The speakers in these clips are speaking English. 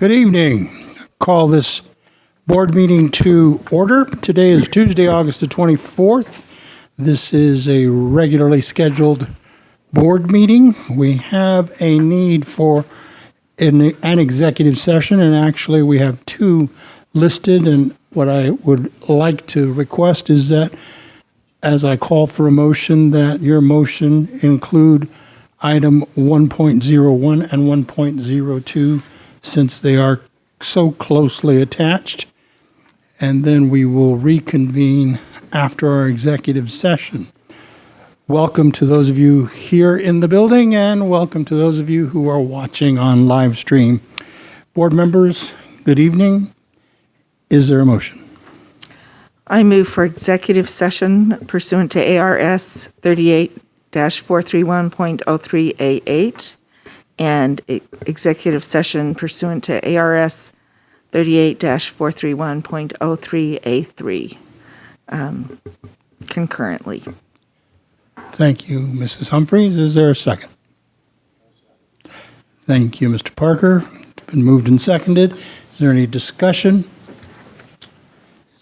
Good evening. Call this board meeting to order. Today is Tuesday, August the 24th. This is a regularly scheduled board meeting. We have a need for an executive session, and actually we have two listed. And what I would like to request is that as I call for a motion, that your motion include item 1.01 and 1.02, since they are so closely attached. And then we will reconvene after our executive session. Welcome to those of you here in the building, and welcome to those of you who are watching on live stream. Board members, good evening. Is there a motion? I move for executive session pursuant to ARS 38-431.03A8 and executive session pursuant to ARS 38-431.03A3 concurrently. Thank you, Mrs. Humphreys. Is there a second? Thank you, Mr. Parker. It's been moved and seconded. Is there any discussion?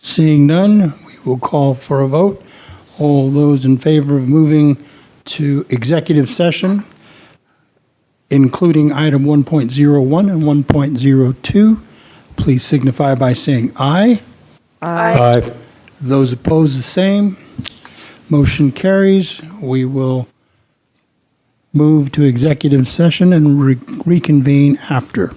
Seeing none, we will call for a vote. All those in favor of moving to executive session, including item 1.01 and 1.02, please signify by saying aye. Aye. Those opposed, the same. Motion carries. We will move to executive session and reconvene after.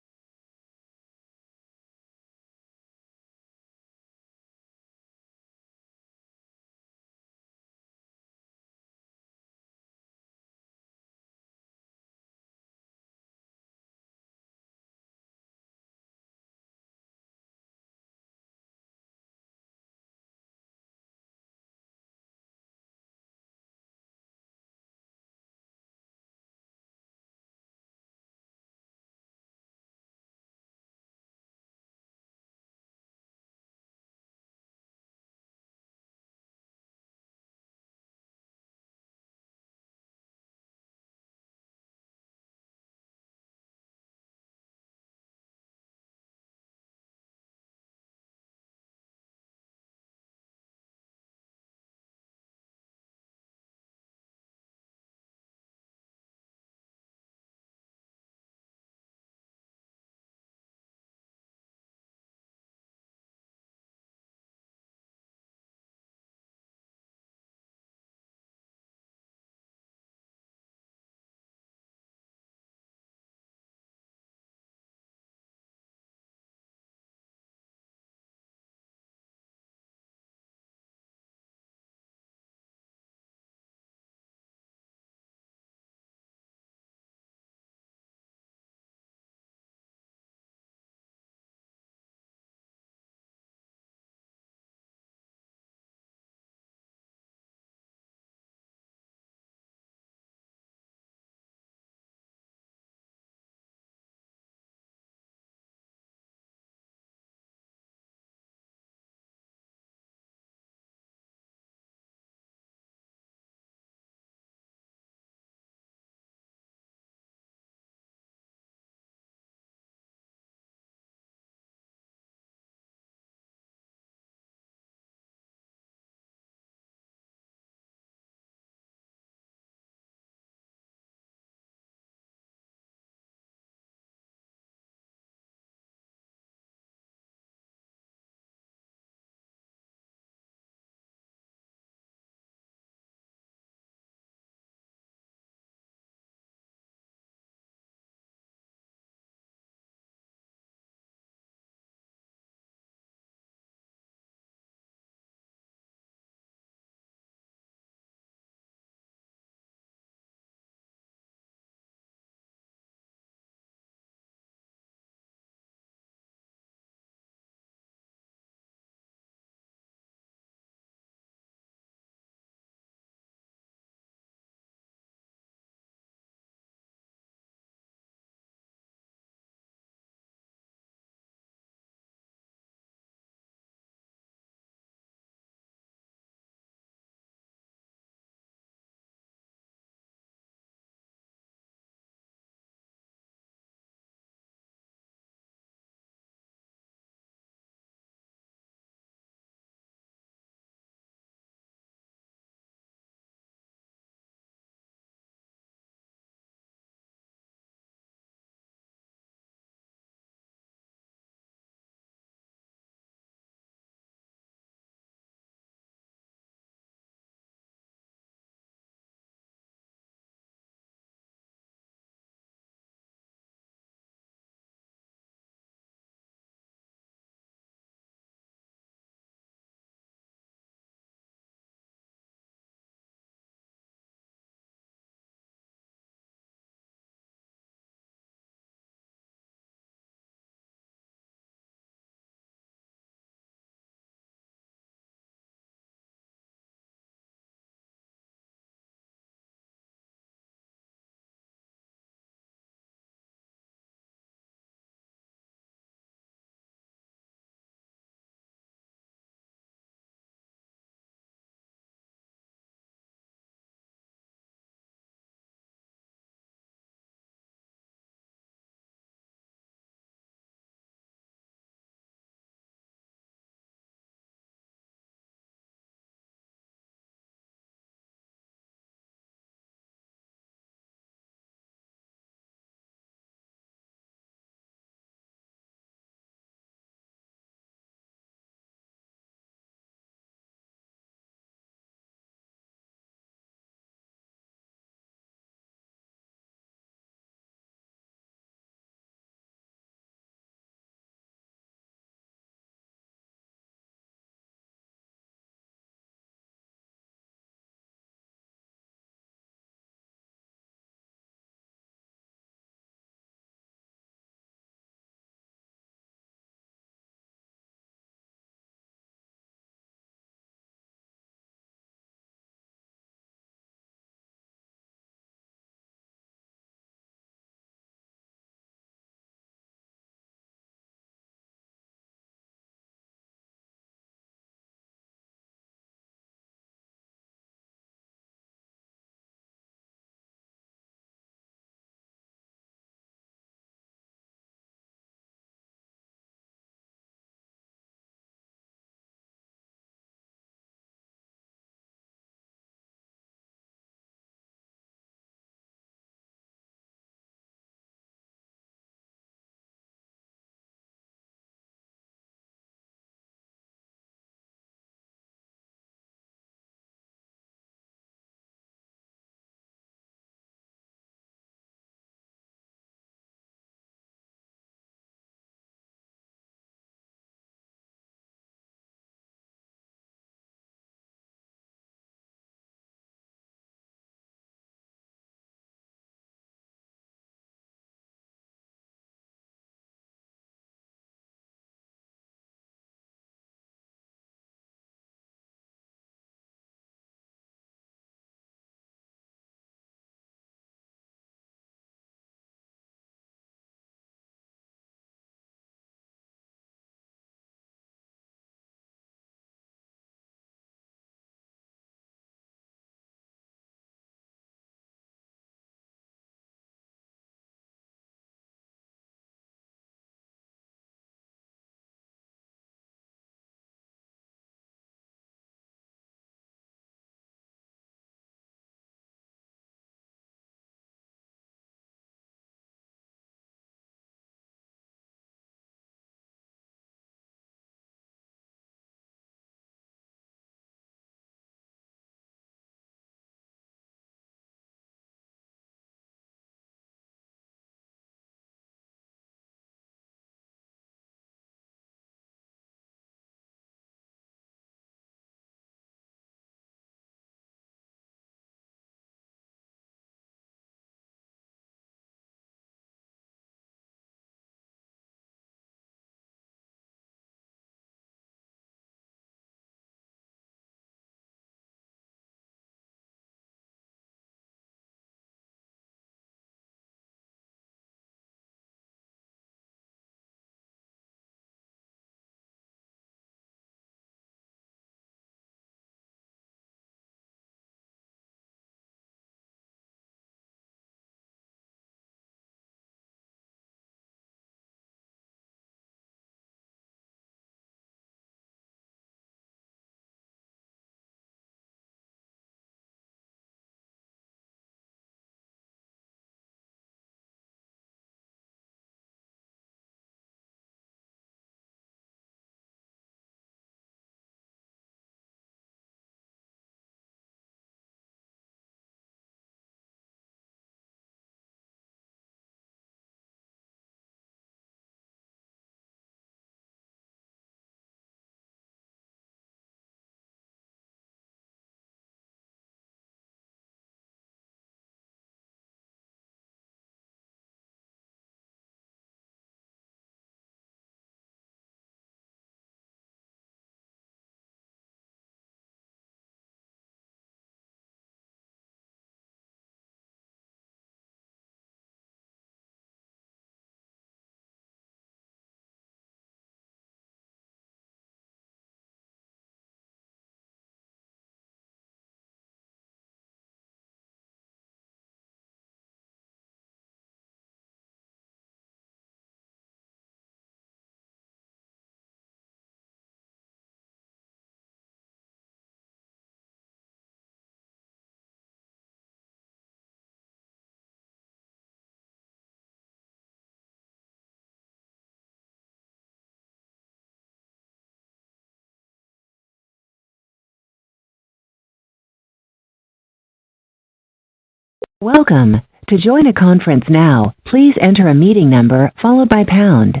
Welcome. To join a conference now, please enter a meeting number followed by pound.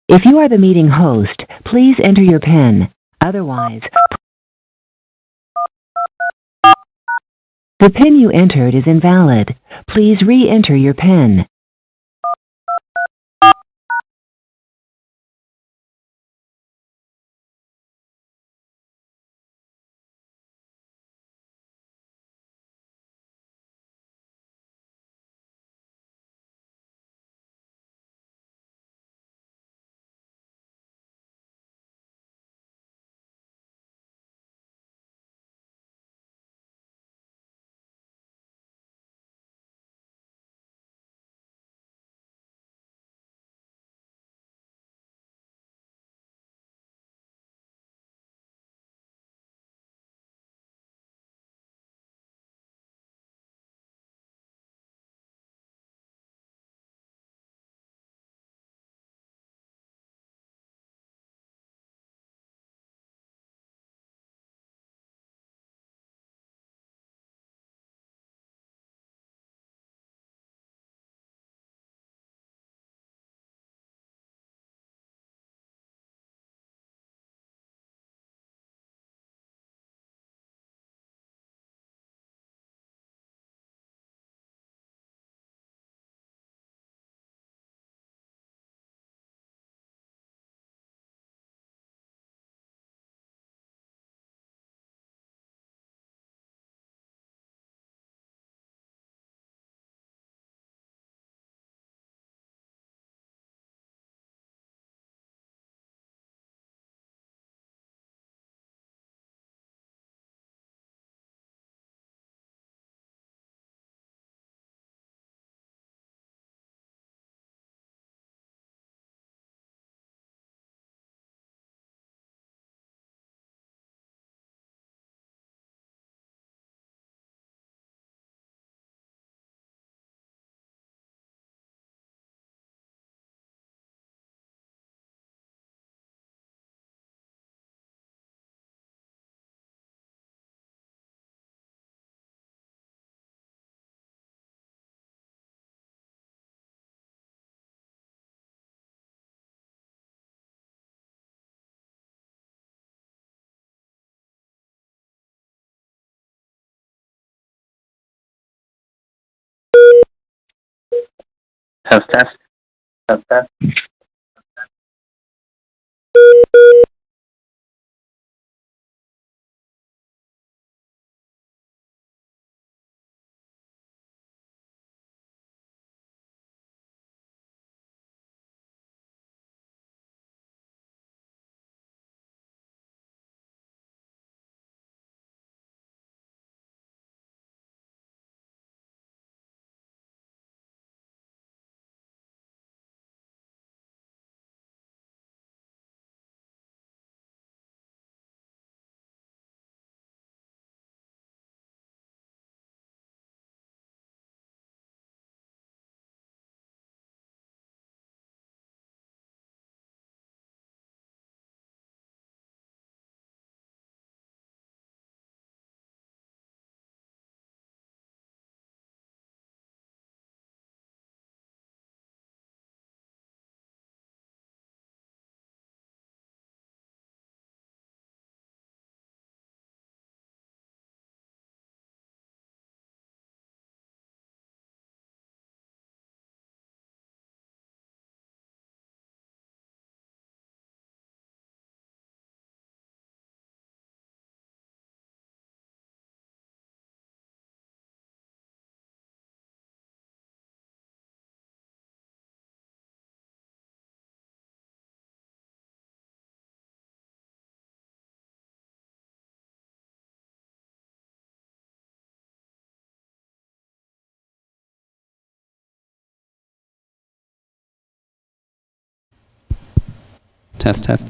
If you are the meeting host, please enter your PIN. Otherwise, the PIN you entered is invalid. Please re-enter your PIN. Test, test, test, test. Test, test.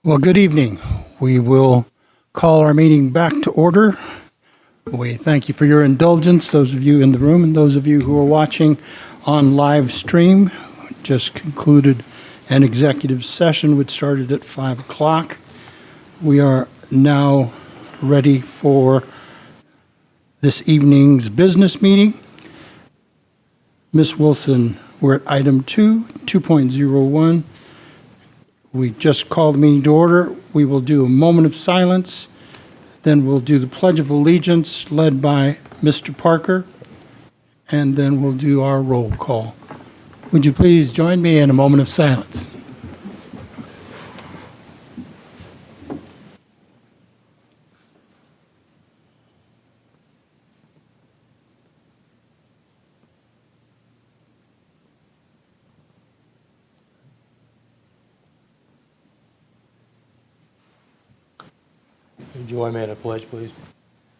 Well, good evening. We will call our meeting back to order. We thank you for your indulgence, those of you in the room and those of you who are watching on live stream. Just concluded an executive session which started at 5 o'clock. We are now ready for this evening's business meeting. Ms. Wilson, we're at item 2.01. We just called the meeting to order. We will do a moment of silence. Then we'll do the Pledge of Allegiance led by Mr. Parker. And then we'll do our roll call. Would you please join me in a moment of silence? Join me in a pledge, please.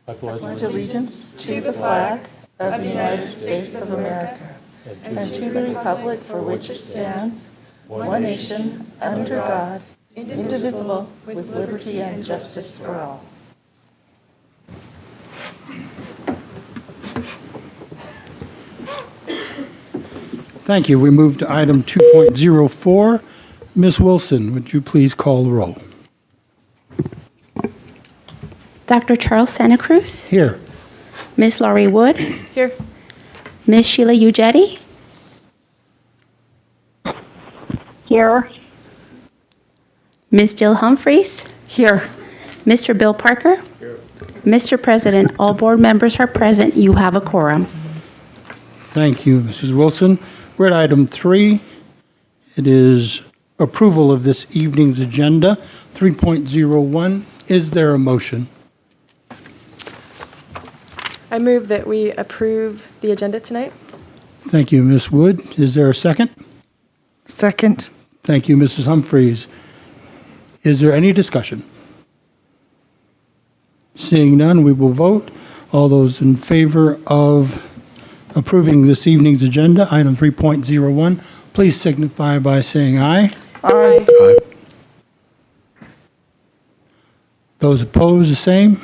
I pledge Allegiance to the flag of the United States of America and to the republic for which it stands, one nation, under God, indivisible, with liberty and justice for all. Thank you. We move to item 2.04. Ms. Wilson, would you please call the roll? Dr. Charles Santa Cruz, Here. Ms. Laurie Wood, Here. Ms. Sheila Ugeti, Here. Ms. Jill Humphreys, Here. Mr. Bill Parker. Mr. President, all board members are present. You have a quorum. Thank you, Mrs. Wilson. We're at item 3. It is approval of this evening's agenda, 3.01. Is there a motion? I move that we approve the agenda tonight. Thank you, Ms. Wood. Is there a second? Second. Thank you, Mrs. Humphreys. Is there any discussion? Seeing none, we will vote. All those in favor of approving this evening's agenda, item 3.01, please signify by saying aye. Aye. Those opposed, the same.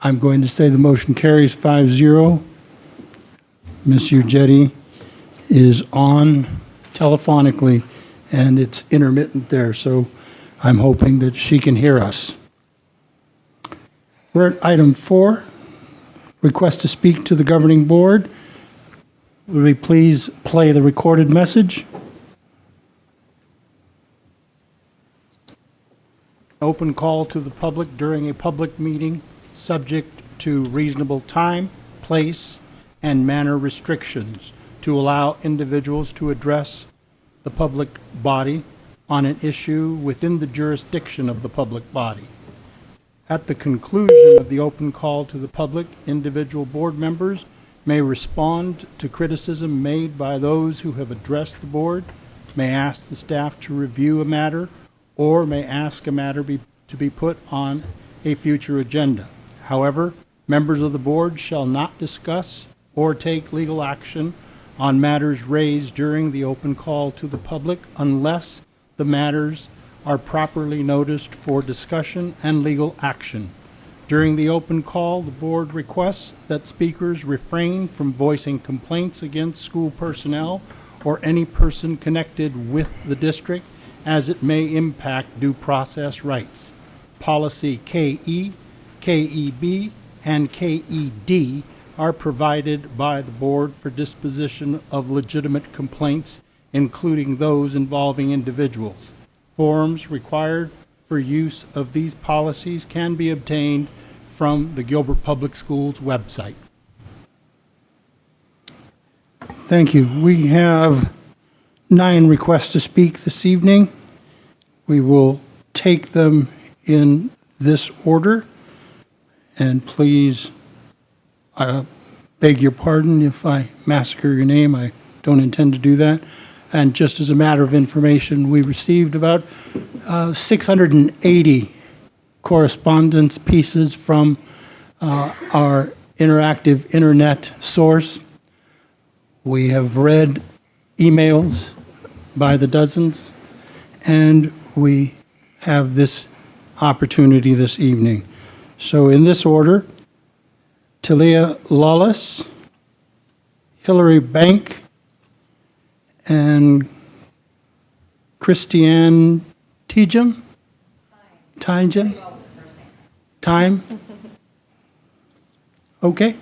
I'm going to say the motion carries 5-0. Ms. Ugeti is on telephonically, and it's intermittent there, so I'm hoping that she can hear us. We're at item 4, request to speak to the governing board. Would we please play the recorded message? open call to the public during a public meeting, subject to reasonable time, place, and manner restrictions to allow individuals to address the public body on an issue within the jurisdiction of the public body. At the conclusion of the open call to the public, individual board members may respond to criticism made by those who have addressed the board, may ask the staff to review a matter, or may ask a matter to be put on a future agenda. However, members of the board shall not discuss or take legal action on matters raised during the open call to the public unless the matters are properly noticed for discussion and legal action. During the open call, the board requests that speakers refrain from voicing complaints against school personnel or any person connected with the district, as it may impact due process rights. Policy KE, KEB, and KED are provided by the board for disposition of legitimate complaints, including those involving individuals. Forms required for use of these policies can be obtained from the Gilbert Public Schools website. Thank you. We have 9 requests to speak this evening. We will take them in this order. And please, I beg your pardon if I massacre your name. I don't intend to do that. And just as a matter of information, we received about 680 correspondence pieces from our interactive internet source. We have read emails by the dozens, and we have this opportunity this evening. So in this order, Talia Lawless, Hillary Bank, and Christiane Tijum? Time? Okay.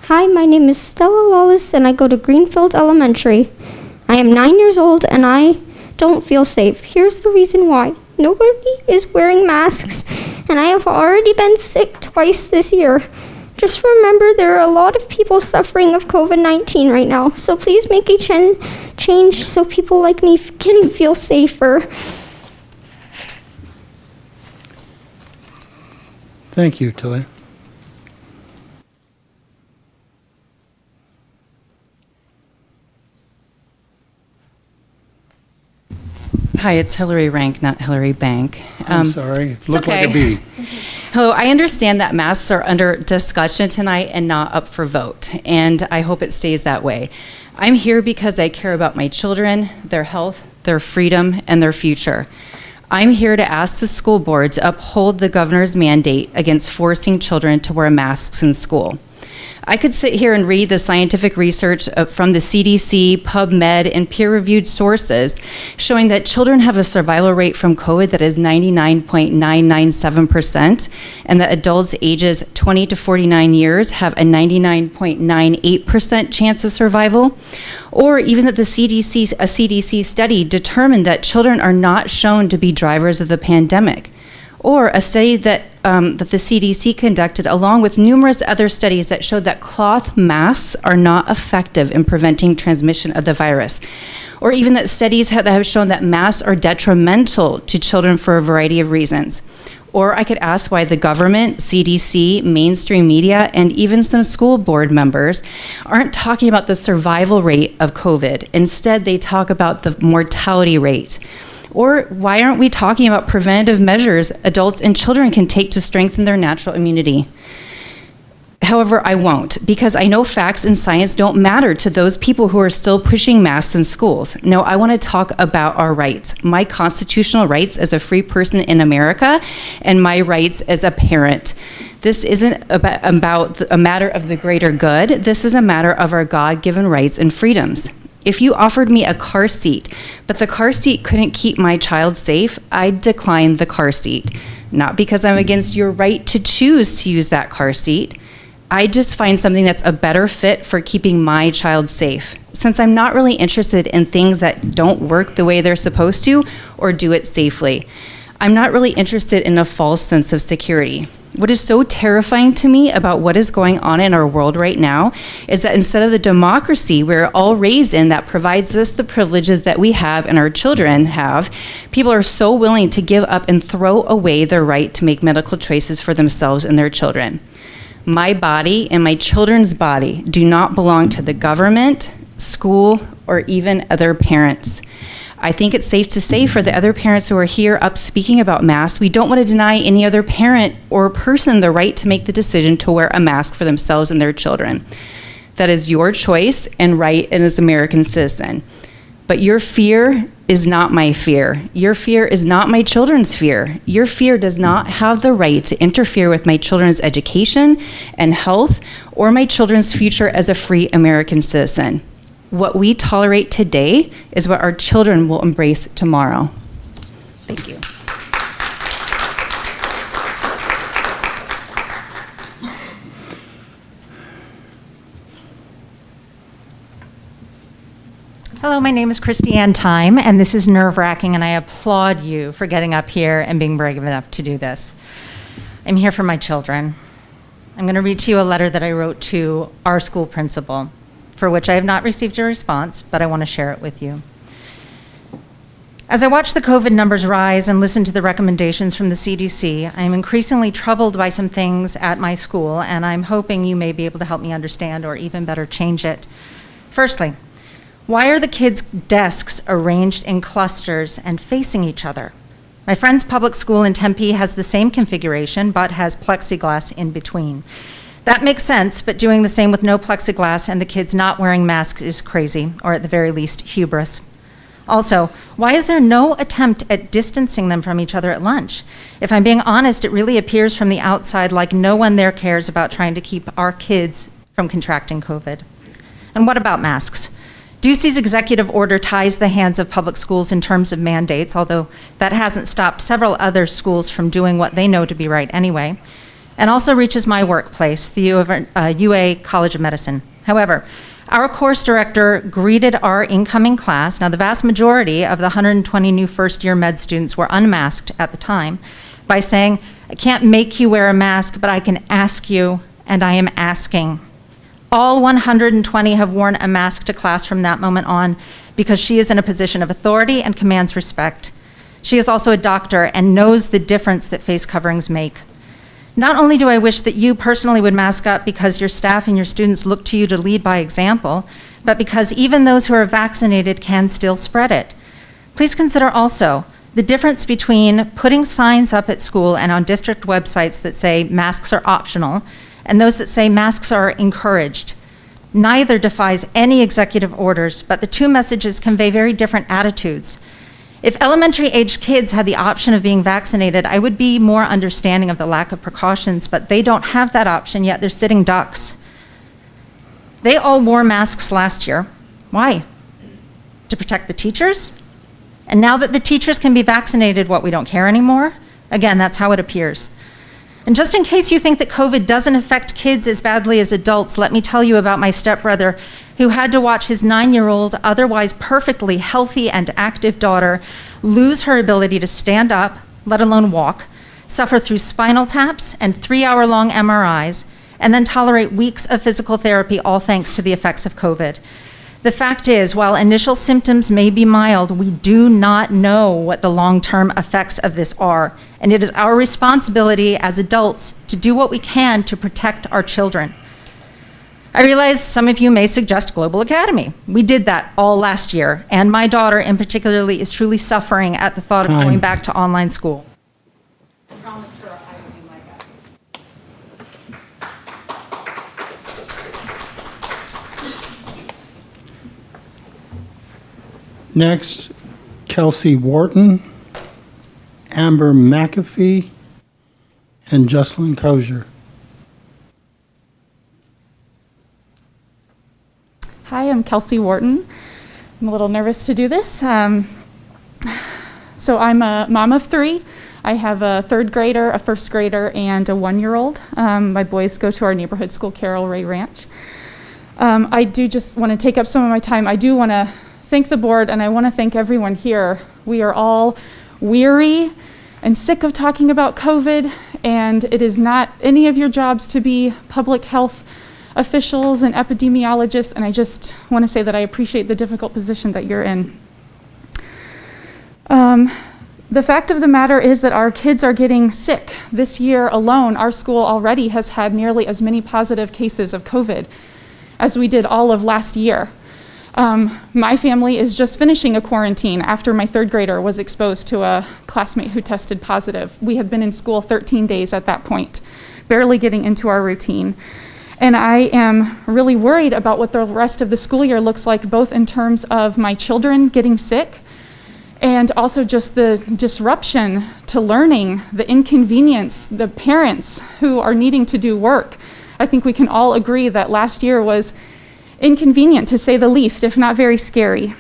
Hi, my name is Stella Lawless and I go to Greenfield Elementary. I am 9 years old and I don't feel safe. Here's the reason why. Nobody is wearing masks and I have already been sick twice this year. Just remember there are a lot of people suffering of COVID-19 right now, so please make a change so people like me can feel safer. Thank you, Talia. Hi, it's Hillary Rank, not Hillary Bank. I'm sorry. It looked like a B. Hello, I understand that masks are under discussion tonight and not up for vote, and I hope it stays that way. I'm here because I care about my children, their health, their freedom, and their future. I'm here to ask the school board to uphold the governor's mandate against forcing children to wear masks in school. I could sit here and read the scientific research from the CDC, PubMed, and peer-reviewed sources showing that children have a survival rate from COVID that is 99.997%, and that adults ages 20 to 49 years have a 99.98% chance of survival, or even that a CDC study determined that children are not shown to be drivers of the pandemic, or a study that the CDC conducted along with numerous other studies that showed that cloth masks are not effective in preventing transmission of the virus, or even that studies that have shown that masks are detrimental to children for a variety of reasons. Or I could ask why the government, CDC, mainstream media, and even some school board members aren't talking about the survival rate of COVID. Instead, they talk about the mortality rate. Or why aren't we talking about preventative measures adults and children can take to strengthen their natural immunity? However, I won't, because I know facts and science don't matter to those people who are still pushing masks in schools. No, I want to talk about our rights, my constitutional rights as a free person in America, and my rights as a parent. This isn't about a matter of the greater good. This is a matter of our God-given rights and freedoms. If you offered me a car seat, but the car seat couldn't keep my child safe, I'd decline the car seat. Not because I'm against your right to choose to use that car seat. I just find something that's a better fit for keeping my child safe, since I'm not really interested in things that don't work the way they're supposed to or do it safely. I'm not really interested in a false sense of security. What is so terrifying to me about what is going on in our world right now is that instead of the democracy we're all raised in that provides us the privileges that we have and our children have, people are so willing to give up and throw away their right to make medical choices for themselves and their children. My body and my children's body do not belong to the government, school, or even other parents. I think it's safe to say for the other parents who are here up speaking about masks, we don't want to deny any other parent or person the right to make the decision to wear a mask for themselves and their children. That is your choice and right as an American citizen. But your fear is not my fear. Your fear is not my children's fear. Your fear does not have the right to interfere with my children's education and health or my children's future as a free American citizen. What we tolerate today is what our children will embrace tomorrow. Thank you. Hello, my name is Christy Ann Time, and this is nerve-wracking, and I applaud you for getting up here and being brave enough to do this. I'm here for my children. I'm going to read to you a letter that I wrote to our school principal, for which I have not received a response, but I want to share it with you. As I watch the COVID numbers rise and listen to the recommendations from the CDC, I am increasingly troubled by some things at my school, and I'm hoping you may be able to help me understand or even better change it. Firstly, why are the kids' desks arranged in clusters and facing each other? My friend's public school in Tempe has the same configuration, but has plexiglass in between. That makes sense, but doing the same with no plexiglass and the kids not wearing masks is crazy, or at the very least, hubris. Also, why is there no attempt at distancing them from each other at lunch? If I'm being honest, it really appears from the outside like no one there cares about trying to keep our kids from contracting COVID. And what about masks? Ducey's executive order ties the hands of public schools in terms of mandates, although that hasn't stopped several other schools from doing what they know to be right anyway, and also reaches my workplace, the UA College of Medicine. However, our course director greeted our incoming class. Now, the vast majority of the 120 new first-year med students were unmasked at the time by saying, "I can't make you wear a mask, but I can ask you, and I am asking." All 120 have worn a mask to class from that moment on because she is in a position of authority and commands respect. She is also a doctor and knows the difference that face coverings make. Not only do I wish that you personally would mask up because your staff and your students look to you to lead by example, but because even those who are vaccinated can still spread it. Please consider also the difference between putting signs up at school and on district websites that say masks are optional and those that say masks are encouraged. Neither defies any executive orders, but the two messages convey very different attitudes. If elementary-aged kids had the option of being vaccinated, I would be more understanding of the lack of precautions, but they don't have that option, yet they're sitting ducks. They all wore masks last year. Why? To protect the teachers? And now that the teachers can be vaccinated, what, we don't care anymore? Again, that's how it appears. And just in case you think that COVID doesn't affect kids as badly as adults, let me tell you about my stepbrother who had to watch his 9-year-old, otherwise perfectly healthy and active daughter lose her ability to stand up, let alone walk, suffer through spinal taps and 3-hour-long MRIs, and then tolerate weeks of physical therapy, all thanks to the effects of COVID. The fact is, while initial symptoms may be mild, we do not know what the long-term effects of this are, and it is our responsibility as adults to do what we can to protect our children. I realize some of you may suggest Global Academy. We did that all last year, and my daughter in particular is truly suffering at the thought of going back to online school. I promised her I would do my best. Next, Kelsey Wharton, Amber McAfee, and Jocelyn Kozier. Hi, I'm Kelsey Wharton. I'm a little nervous to do this. So I'm a mom of 3. I have a 3rd grader, a 1st grader, and a 1-year-old. My boys go to our neighborhood school, Carroll Ray Ranch. I do just want to take up some of my time. I do want to thank the board, and I want to thank everyone here. We are all weary and sick of talking about COVID, and it is not any of your jobs to be public health officials and epidemiologists, and I just want to say that I appreciate the difficult position that you're in. The fact of the matter is that our kids are getting sick. This year alone, our school already has had nearly as many positive cases of COVID as we did all of last year. My family is just finishing a quarantine after my 3rd grader was exposed to a classmate who tested positive. We had been in school 13 days at that point, barely getting into our routine. And I am really worried about what the rest of the school year looks like, both in terms of my children getting sick and also just the disruption to learning, the inconvenience, the parents who are needing to do work. I think we can all agree that last year was inconvenient, to say the least, if not very scary.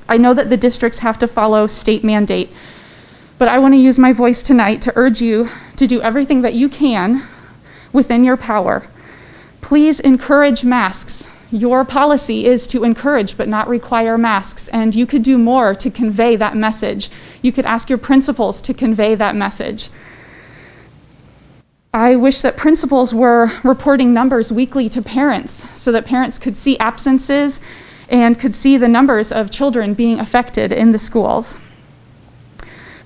I know that the districts have to follow state mandate, but I want to use my voice tonight to urge you to do everything that you can within your power. Please encourage masks. Your policy is to encourage but not require masks, and you could do more to convey that message. You could ask your principals to convey that message. I wish that principals were reporting numbers weekly to parents so that parents could see absences and could see the numbers of children being affected in the schools.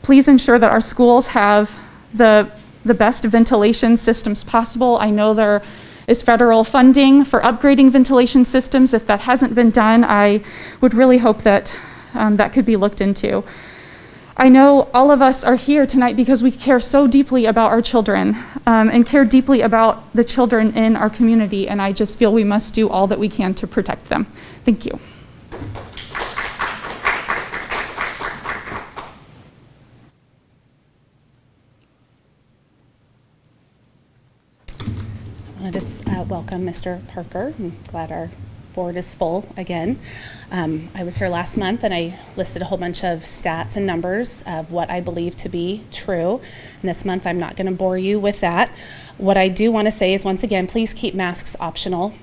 Please ensure that our schools have the best ventilation systems possible. I know there is federal funding for upgrading ventilation systems. If that hasn't been done, I would really hope that that could be looked into. I know all of us are here tonight because we care so deeply about our children and care deeply about the children in our community, and I just feel we must do all that we can to protect them. Thank you. I want to just welcome Mr. Parker. I'm glad our board is full again. I was here last month and I listed a whole bunch of stats and numbers of what I believe to be true. And this month I'm not going to bore you with that. What I do want to say is, once again, please keep masks optional.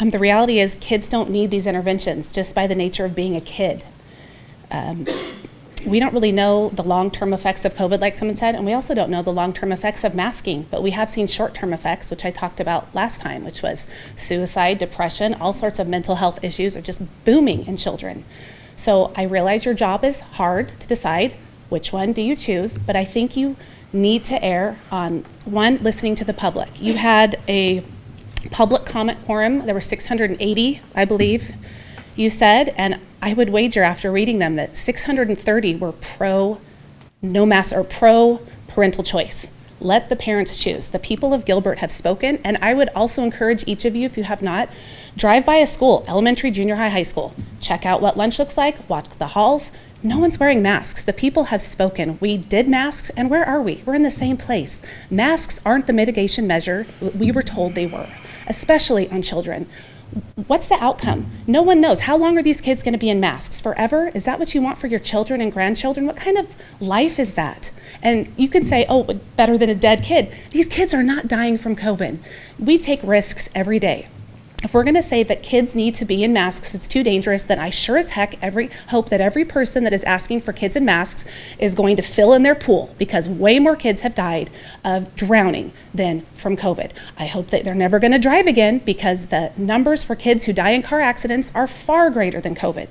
The reality is kids don't need these interventions just by the nature of being a kid. We don't really know the long-term effects of COVID, like someone said, and we also don't know the long-term effects of masking, but we have seen short-term effects, which I talked about last time, which was suicide, depression, all sorts of mental health issues are just booming in children. So I realize your job is hard to decide which one do you choose, but I think you need to err on, one, listening to the public. You had a public comment quorum. There were 680, I believe, you said, and I would wager after reading them that 630 were pro no mask or pro parental choice. Let the parents choose. The people of Gilbert have spoken, and I would also encourage each of you, if you have not, drive by a school, elementary, junior high, high school. Check out what lunch looks like, walk the halls. No one's wearing masks. The people have spoken. We did masks, and where are we? We're in the same place. Masks aren't the mitigation measure we were told they were, especially on children. What's the outcome? No one knows. How long are these kids going to be in masks? Forever? Is that what you want for your children and grandchildren? What kind of life is that? And you can say, oh, better than a dead kid. These kids are not dying from COVID. We take risks every day. If we're going to say that kids need to be in masks, it's too dangerous, then I sure as heck hope that every person that is asking for kids in masks is going to fill in their pool, because way more kids have died of drowning than from COVID. I hope that they're never going to drive again, because the numbers for kids who die in car accidents are far greater than COVID.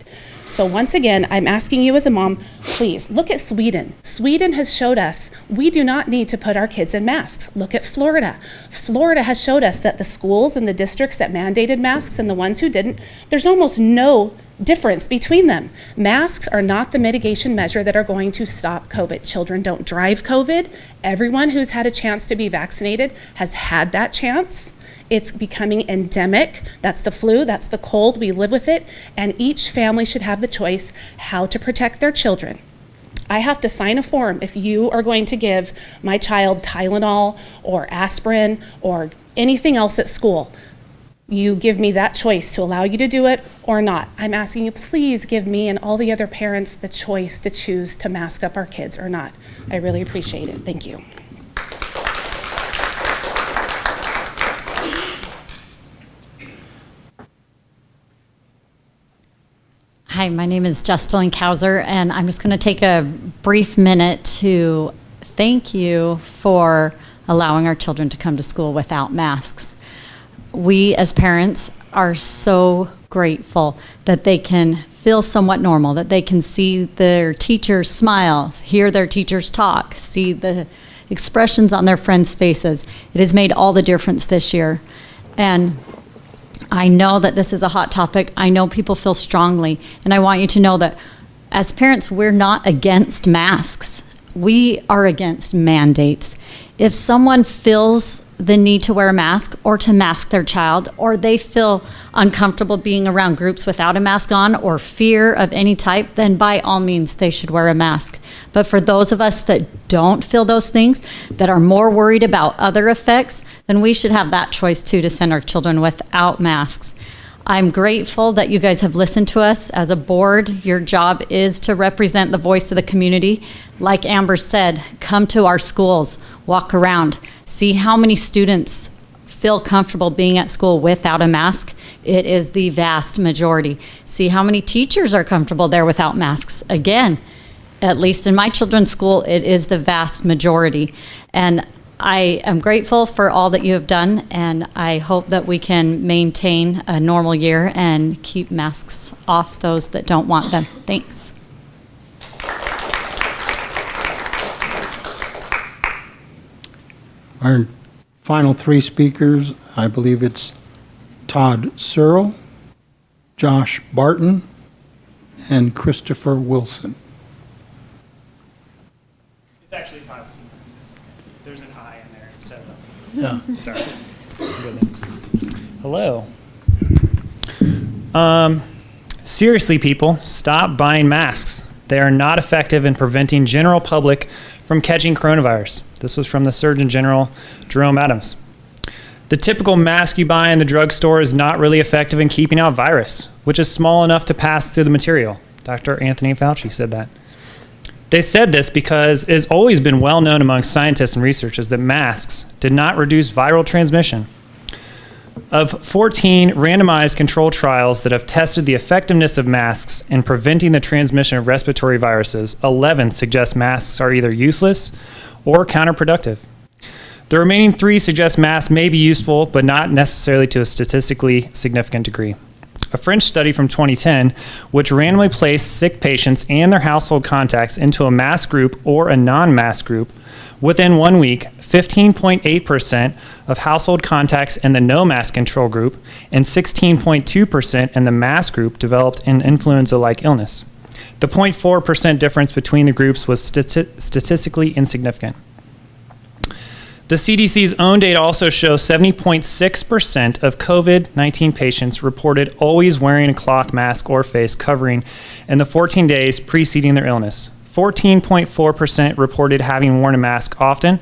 So once again, I'm asking you as a mom, please look at Sweden. Sweden has showed us we do not need to put our kids in masks. Look at Florida. Florida has showed us that the schools and the districts that mandated masks and the ones who didn't, there's almost no difference between them. Masks are not the mitigation measure that are going to stop COVID. Children don't drive COVID. Everyone who's had a chance to be vaccinated has had that chance. It's becoming endemic. That's the flu, that's the cold, we live with it, and each family should have the choice how to protect their children. I have to sign a form if you are going to give my child Tylenol or aspirin or anything else at school. you give me that choice to allow you to do it or not. I'm asking you, please give me and all the other parents the choice to choose to mask up our kids or not. I really appreciate it. Thank you. Hi, my name is Justin Kauser, and I'm just going to take a brief minute to thank you for allowing our children to come to school without masks. We as parents are so grateful that they can feel somewhat normal, that they can see their teachers smile, hear their teachers talk, see the expressions on their friends' faces. It has made all the difference this year. And I know that this is a hot topic. I know people feel strongly, and I want you to know that as parents, we're not against masks. We are against mandates. If someone feels the need to wear a mask or to mask their child, or they feel uncomfortable being around groups without a mask on, or fear of any type, then by all means they should wear a mask. But for those of us that don't feel those things, that are more worried about other effects, then we should have that choice too, to send our children without masks. I'm grateful that you guys have listened to us. As a board, your job is to represent the voice of the community. Like Amber said, come to our schools, walk around, see how many students feel comfortable being at school without a mask. It is the vast majority. See how many teachers are comfortable there without masks. Again, at least in my children's school, it is the vast majority. And I am grateful for all that you have done, and I hope that we can maintain a normal year and keep masks off those that don't want them. Thanks. Our final three speakers, I believe it's Todd Searle, Josh Barton, and Christopher Wilson. It's actually Todd Searle. There's an I in there instead of Yeah. Sorry. Hello. Seriously, people, stop buying masks. They are not effective in preventing general public from catching coronavirus. This was from the Surgeon General, Jerome Adams. The typical mask you buy in the drugstore is not really effective in keeping out virus, which is small enough to pass through the material. Dr. Anthony Fauci said that. They said this because it has always been well known among scientists and researchers that masks did not reduce viral transmission. Of 14 randomized controlled trials that have tested the effectiveness of masks in preventing the transmission of respiratory viruses, 11 suggest masks are either useless or counterproductive. The remaining 3 suggest masks may be useful, but not necessarily to a statistically significant degree. A French study from 2010, which randomly placed sick patients and their household contacts into a mask group or a non-mask group, within 1 week, 15.8% of household contacts in the no-mask control group and 16.2% in the mask group developed an influenza-like illness. The 0.4% difference between the groups was statistically insignificant. The CDC's own data also shows 70.6% of COVID-19 patients reported always wearing a cloth mask or face covering in the 14 days preceding their illness. 14.4% reported having worn a mask often,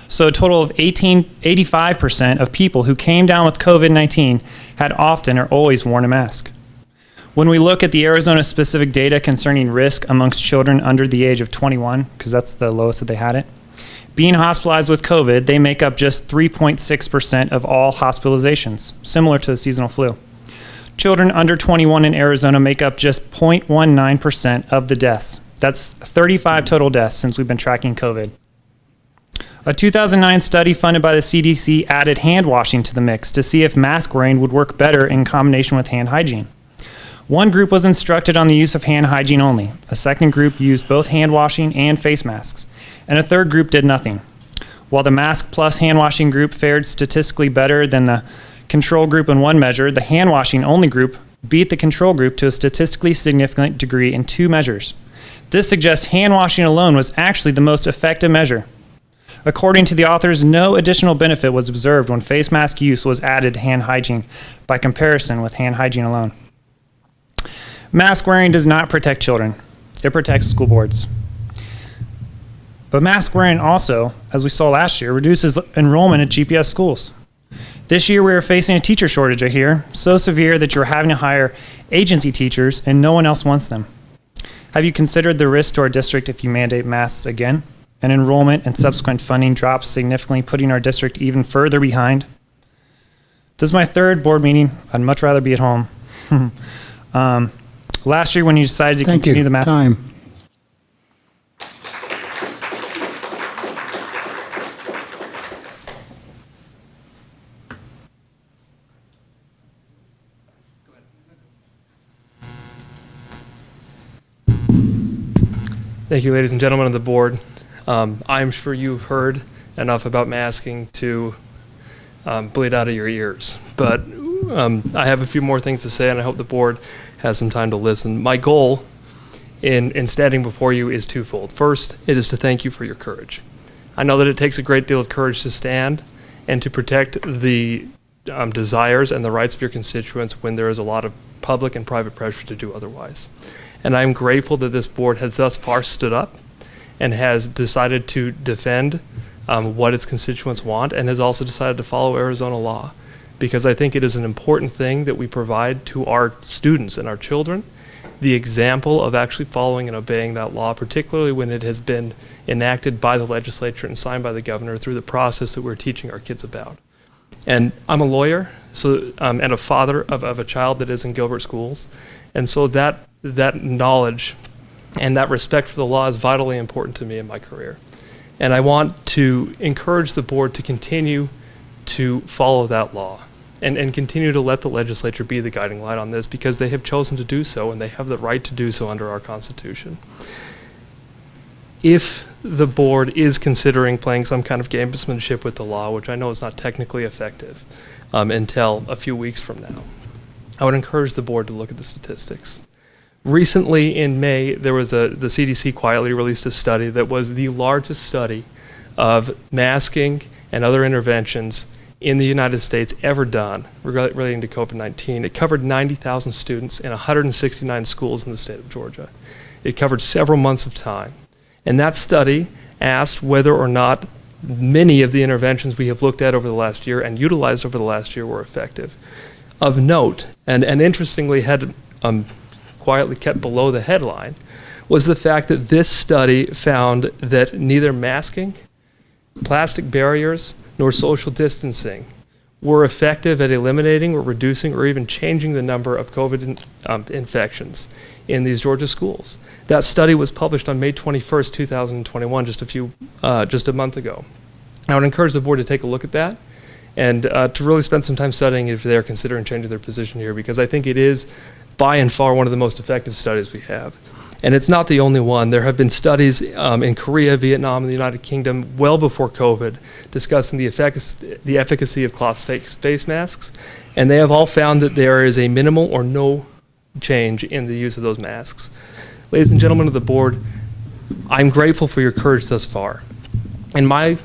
so a total of 85% of people who came down with COVID-19 had often or always worn a mask. When we look at the Arizona-specific data concerning risk amongst children under the age of 21, because that's the lowest that they had it, being hospitalized with COVID, they make up just 3.6% of all hospitalizations, similar to the seasonal flu. Children under 21 in Arizona make up just 0.19% of the deaths. That's 35 total deaths since we've been tracking COVID. A 2009 study funded by the CDC added hand washing to the mix to see if mask wearing would work better in combination with hand hygiene. One group was instructed on the use of hand hygiene only. A second group used both hand washing and face masks. And a third group did nothing. While the mask plus hand washing group fared statistically better than the control group in one measure, the hand washing only group beat the control group to a statistically significant degree in 2 measures. This suggests hand washing alone was actually the most effective measure. According to the authors, no additional benefit was observed when face mask use was added to hand hygiene by comparison with hand hygiene alone. Mask wearing does not protect children. It protects school boards. But mask wearing also, as we saw last year, reduces enrollment at GPS schools. This year we are facing a teacher shortage, I hear, so severe that you're having to hire agency teachers and no one else wants them. Have you considered the risk to our district if you mandate masks again? And enrollment and subsequent funding drops significantly, putting our district even further behind? This is my third board meeting. I'd much rather be at home. Last year when you decided to continue the mask. Time. Thank you, ladies and gentlemen of the board. I'm sure you've heard enough about masking to bleed out of your ears, but I have a few more things to say, and I hope the board has some time to listen. My goal in standing before you is twofold. First, it is to thank you for your courage. I know that it takes a great deal of courage to stand and to protect the desires and the rights of your constituents when there is a lot of public and private pressure to do otherwise. And I'm grateful that this board has thus far stood up and has decided to defend what its constituents want, and has also decided to follow Arizona law, because I think it is an important thing that we provide to our students and our children the example of actually following and obeying that law, particularly when it has been enacted by the legislature and signed by the governor through the process that we're teaching our kids about. And I'm a lawyer, so and a father of a child that is in Gilbert schools, and so that knowledge and that respect for the law is vitally important to me in my career. And I want to encourage the board to continue to follow that law and continue to let the legislature be the guiding light on this, because they have chosen to do so and they have the right to do so under our Constitution. If the board is considering playing some kind of gamesmanship with the law, which I know is not technically effective until a few weeks from now, I would encourage the board to look at the statistics. Recently in May, there was the CDC quietly released a study that was the largest study of masking and other interventions in the United States ever done relating to COVID-19. It covered 90,000 students in 169 schools in the state of Georgia. It covered several months of time. And that study asked whether or not many of the interventions we have looked at over the last year and utilized over the last year were effective. Of note, and interestingly had quietly kept below the headline, was the fact that this study found that neither masking, plastic barriers, nor social distancing were effective at eliminating or reducing or even changing the number of COVID infections in these Georgia schools. That study was published on May 21st, 2021, just a month ago. I would encourage the board to take a look at that and to really spend some time studying if they're considering changing their position here, because I think it is by and far one of the most effective studies we have. And it's not the only one. There have been studies in Korea, Vietnam, and the United Kingdom well before COVID discussing the efficacy of cloth face masks. And they have all found that there is a minimal or no change in the use of those masks. Ladies and gentlemen of the board, I'm grateful for your courage thus far. In my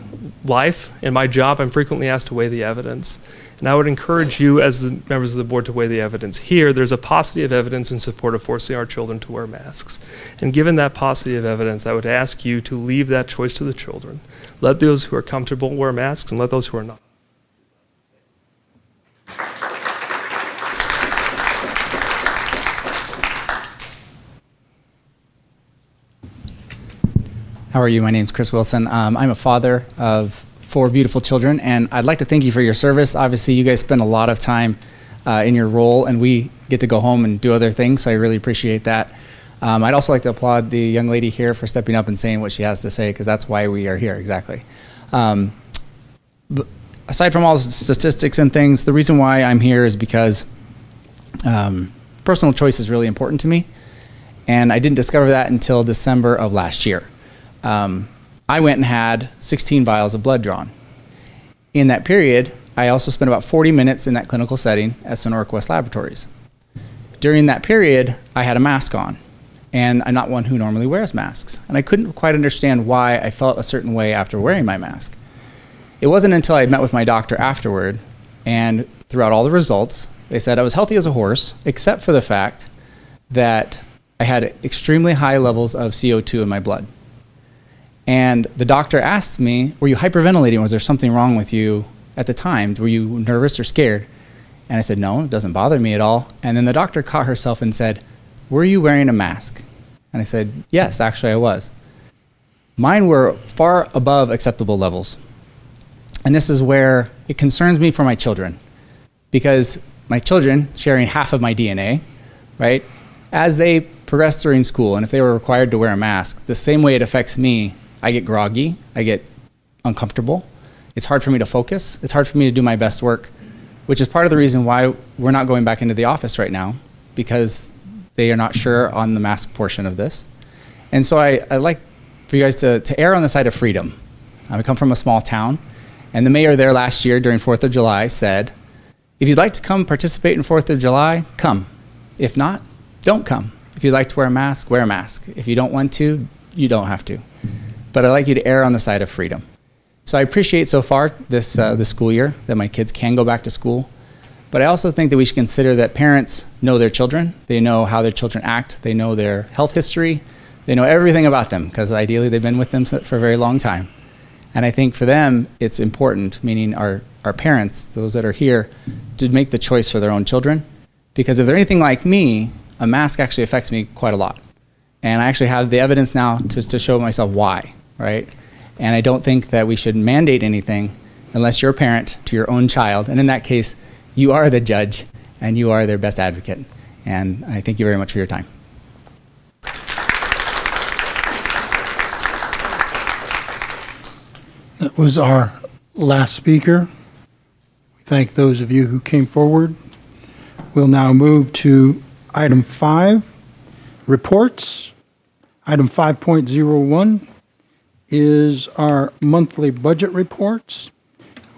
life, in my job, I'm frequently asked to weigh the evidence. And I would encourage you as the members of the board to weigh the evidence. Here, there's a paucity of evidence in support of forcing our children to wear masks. And given that paucity of evidence, I would ask you to leave that choice to the children. Let those who are comfortable wear masks and let those who are not. How are you? My name's Chris Wilson. I'm a father of 4 beautiful children, and I'd like to thank you for your service. Obviously, you guys spend a lot of time in your role, and we get to go home and do other things, so I really appreciate that. I'd also like to applaud the young lady here for stepping up and saying what she has to say, because that's why we are here, exactly. But aside from all the statistics and things, the reason why I'm here is because personal choice is really important to me, and I didn't discover that until December of last year. I went and had 16 vials of blood drawn. In that period, I also spent about 40 minutes in that clinical setting at Sonoric West Laboratories. During that period, I had a mask on, and I'm not one who normally wears masks. And I couldn't quite understand why I felt a certain way after wearing my mask. It wasn't until I met with my doctor afterward, and throughout all the results, they said I was healthy as a horse, except for the fact that I had extremely high levels of CO2 in my blood. And the doctor asked me, were you hyperventilating? Was there something wrong with you at the time? Were you nervous or scared? And I said, no, it doesn't bother me at all. And then the doctor caught herself and said, were you wearing a mask? And I said, yes, actually I was. Mine were far above acceptable levels. And this is where it concerns me for my children, because my children, sharing half of my DNA, right, as they progress during school, and if they were required to wear a mask, the same way it affects me, I get groggy, I get uncomfortable. It's hard for me to focus. It's hard for me to do my best work, which is part of the reason why we're not going back into the office right now, because they are not sure on the mask portion of this. And so I like for you guys to err on the side of freedom. I come from a small town, and the mayor there last year during 4th of July said, if you'd like to come participate in 4th of July, come. If not, don't come. If you'd like to wear a mask, wear a mask. If you don't want to, you don't have to. But I'd like you to err on the side of freedom. So I appreciate so far this school year that my kids can go back to school. But I also think that we should consider that parents know their children. They know how their children act. They know their health history. They know everything about them, because ideally they've been with them for a very long time. And I think for them, it's important, meaning our parents, those that are here, to make the choice for their own children. Because if they're anything like me, a mask actually affects me quite a lot. And I actually have the evidence now to show myself why, right? And I don't think that we should mandate anything unless you're a parent to your own child. And in that case, you are the judge and you are their best advocate. And I thank you very much for your time. That was our last speaker. We thank those of you who came forward. We'll now move to item 5, reports. Item 5.01 is our monthly budget reports.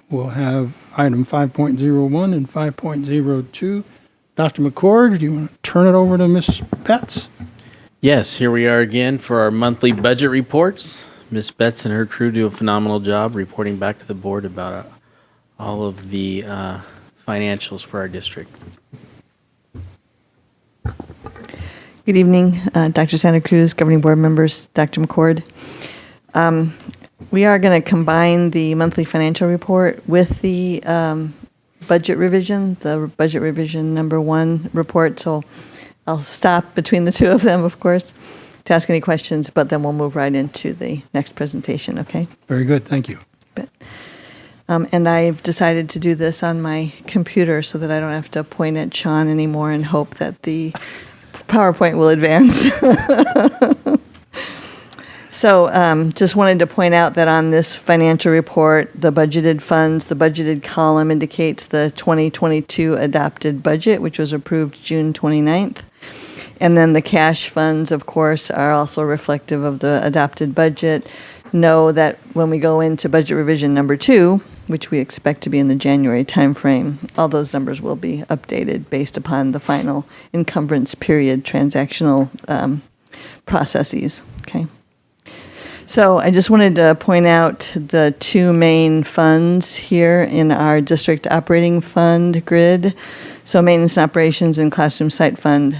We'll have item 5.01 and 5.02. Dr. McCord, do you want to turn it over to Ms. Betts? Yes, here we are again for our monthly budget reports. Ms. Betts and her crew do a phenomenal job reporting back to the board about all of the financials for our district. Good evening, Dr. Santa Cruz, governing board members, Dr. McCord. We are going to combine the monthly financial report with the budget revision number 1 report. So I'll stop between the two of them, of course, to ask any questions, but then we'll move right into the next presentation, okay? Very good, thank you. And I've decided to do this on my computer so that I don't have to point at Sean anymore and hope that the PowerPoint will advance. So just wanted to point out that on this financial report, the budgeted funds, the budgeted column indicates the 2022 adopted budget, which was approved June 29th. And then the cash funds, of course, are also reflective of the adopted budget. Know that when we go into budget revision number 2, which we expect to be in the January timeframe, all those numbers will be updated based upon the final encumbrance period transactional processes. Okay. So I just wanted to point out the 2 main funds here in our district operating fund grid. So maintenance and operations and classroom site fund.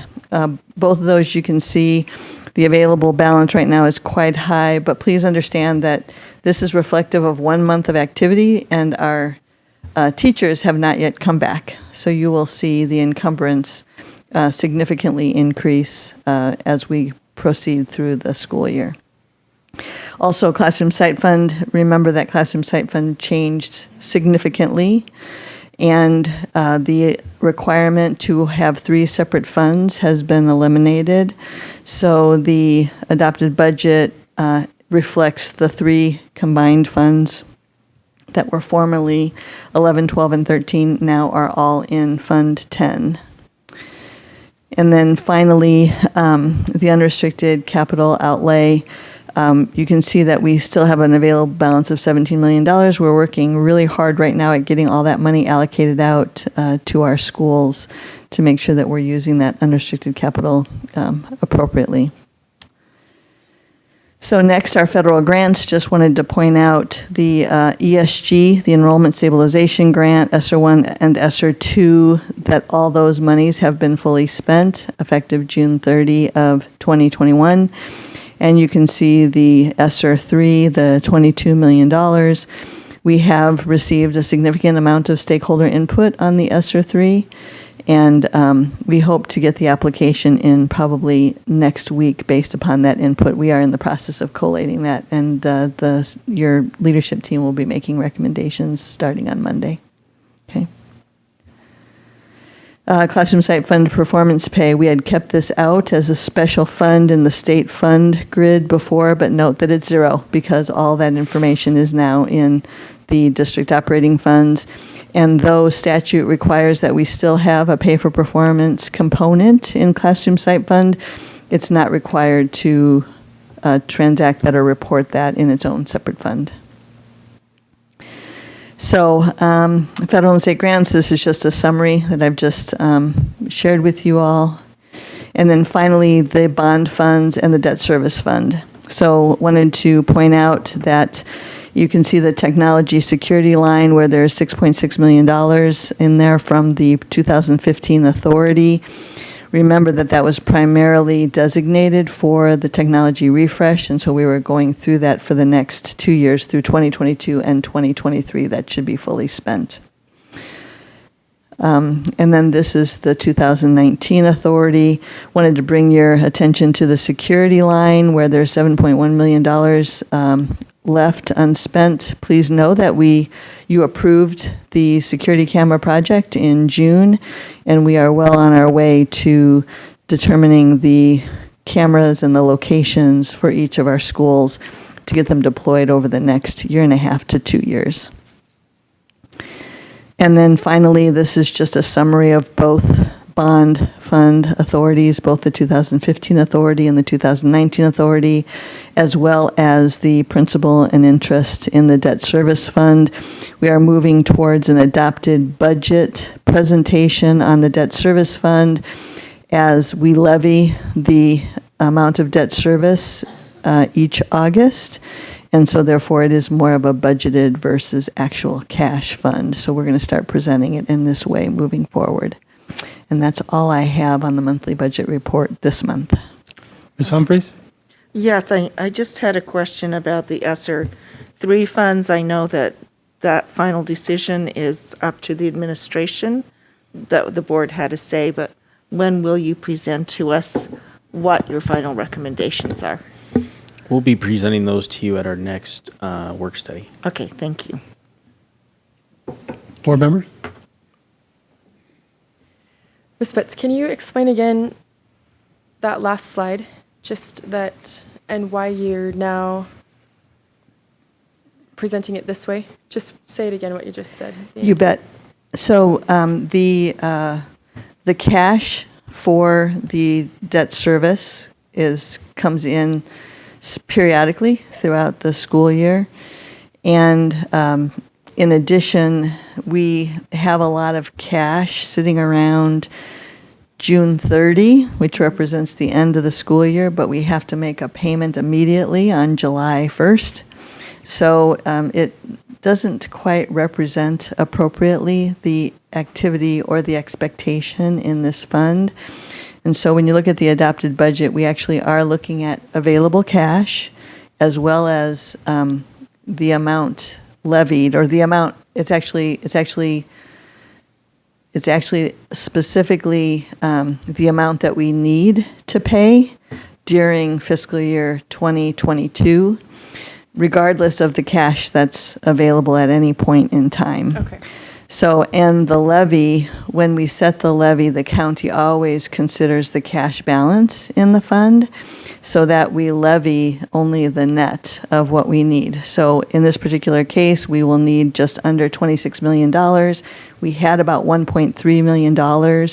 Both of those you can see the available balance right now is quite high, but please understand that this is reflective of 1 month of activity and our teachers have not yet come back. So you will see the encumbrance significantly increase as we proceed through the school year. Also, classroom site fund, remember that classroom site fund changed significantly, and the requirement to have 3 separate funds has been eliminated. So the adopted budget reflects the 3 combined funds that were formerly 11, 12, and 13, now are all in Fund 10. And then finally, the unrestricted capital outlay. You can see that we still have an available balance of $17 million. We're working really hard right now at getting all that money allocated out to our schools to make sure that we're using that unrestricted capital appropriately. So next, our federal grants. Just wanted to point out the ESG, the Enrollment Stabilization Grant, ESSER 1 and ESSER 2, that all those monies have been fully spent effective June 30 of 2021. And you can see the ESSER 3, the $22 million. We have received a significant amount of stakeholder input on the ESSER 3, and we hope to get the application in probably next week based upon that input. We are in the process of collating that, and your leadership team will be making recommendations starting on Monday. Okay. Classroom Site Fund Performance Pay, we had kept this out as a special fund in the state fund grid before, but note that it's zero because all that information is now in the district operating funds. And though statute requires that we still have a pay for performance component in Classroom Site Fund, it's not required to transact that or report that in its own separate fund. So federal and state grants, this is just a summary that I've just shared with you all. And then finally, the bond funds and the debt service fund. So wanted to point out that you can see the technology security line where there's $6.6 million in there from the 2015 authority. Remember that was primarily designated for the technology refresh, and so we were going through that for the next 2 years through 2022 and 2023. That should be fully spent. And then this is the 2019 authority. Wanted to bring your attention to the security line where there's $7.1 million left unspent. Please know that you approved the security camera project in June, and we are well on our way to determining the cameras and the locations for each of our schools to get them deployed over the next 1.5 to 2 years. And then finally, this is just a summary of both bond fund authorities, both the 2015 authority and the 2019 authority, as well as the principal and interest in the debt service fund. We are moving towards an adopted budget presentation on the debt service fund as we levy the amount of debt service each August. And so therefore it is more of a budgeted versus actual cash fund. So we're going to start presenting it in this way moving forward. And that's all I have on the monthly budget report this month. Ms. Humphries? Yes, I just had a question about the ESSER 3 funds. I know that final decision is up to the administration, that the board had to say, but when will you present to us what your final recommendations are? We'll be presenting those to you at our next work study. Okay, thank you. Board members? Ms. Betts, can you explain again that last slide, just that, and why you're now presenting it this way? Just say it again, what you just said. You bet. So the cash for the debt service comes in periodically throughout the school year. And in addition, we have a lot of cash sitting around June 30, which represents the end of the school year, but we have to make a payment immediately on July 1st. So it doesn't quite represent appropriately the activity or the expectation in this fund. And so when you look at the adopted budget, we actually are looking at available cash as well as the amount levied, or the amount, it's actually specifically the amount that we need to pay during fiscal year 2022, regardless of the cash that's available at any point in time. Okay. So, and the levy, when we set the levy, the county always considers the cash balance in the fund so that we levy only the net of what we need. So in this particular case, we will need just under $26 million. We had about $1.3 million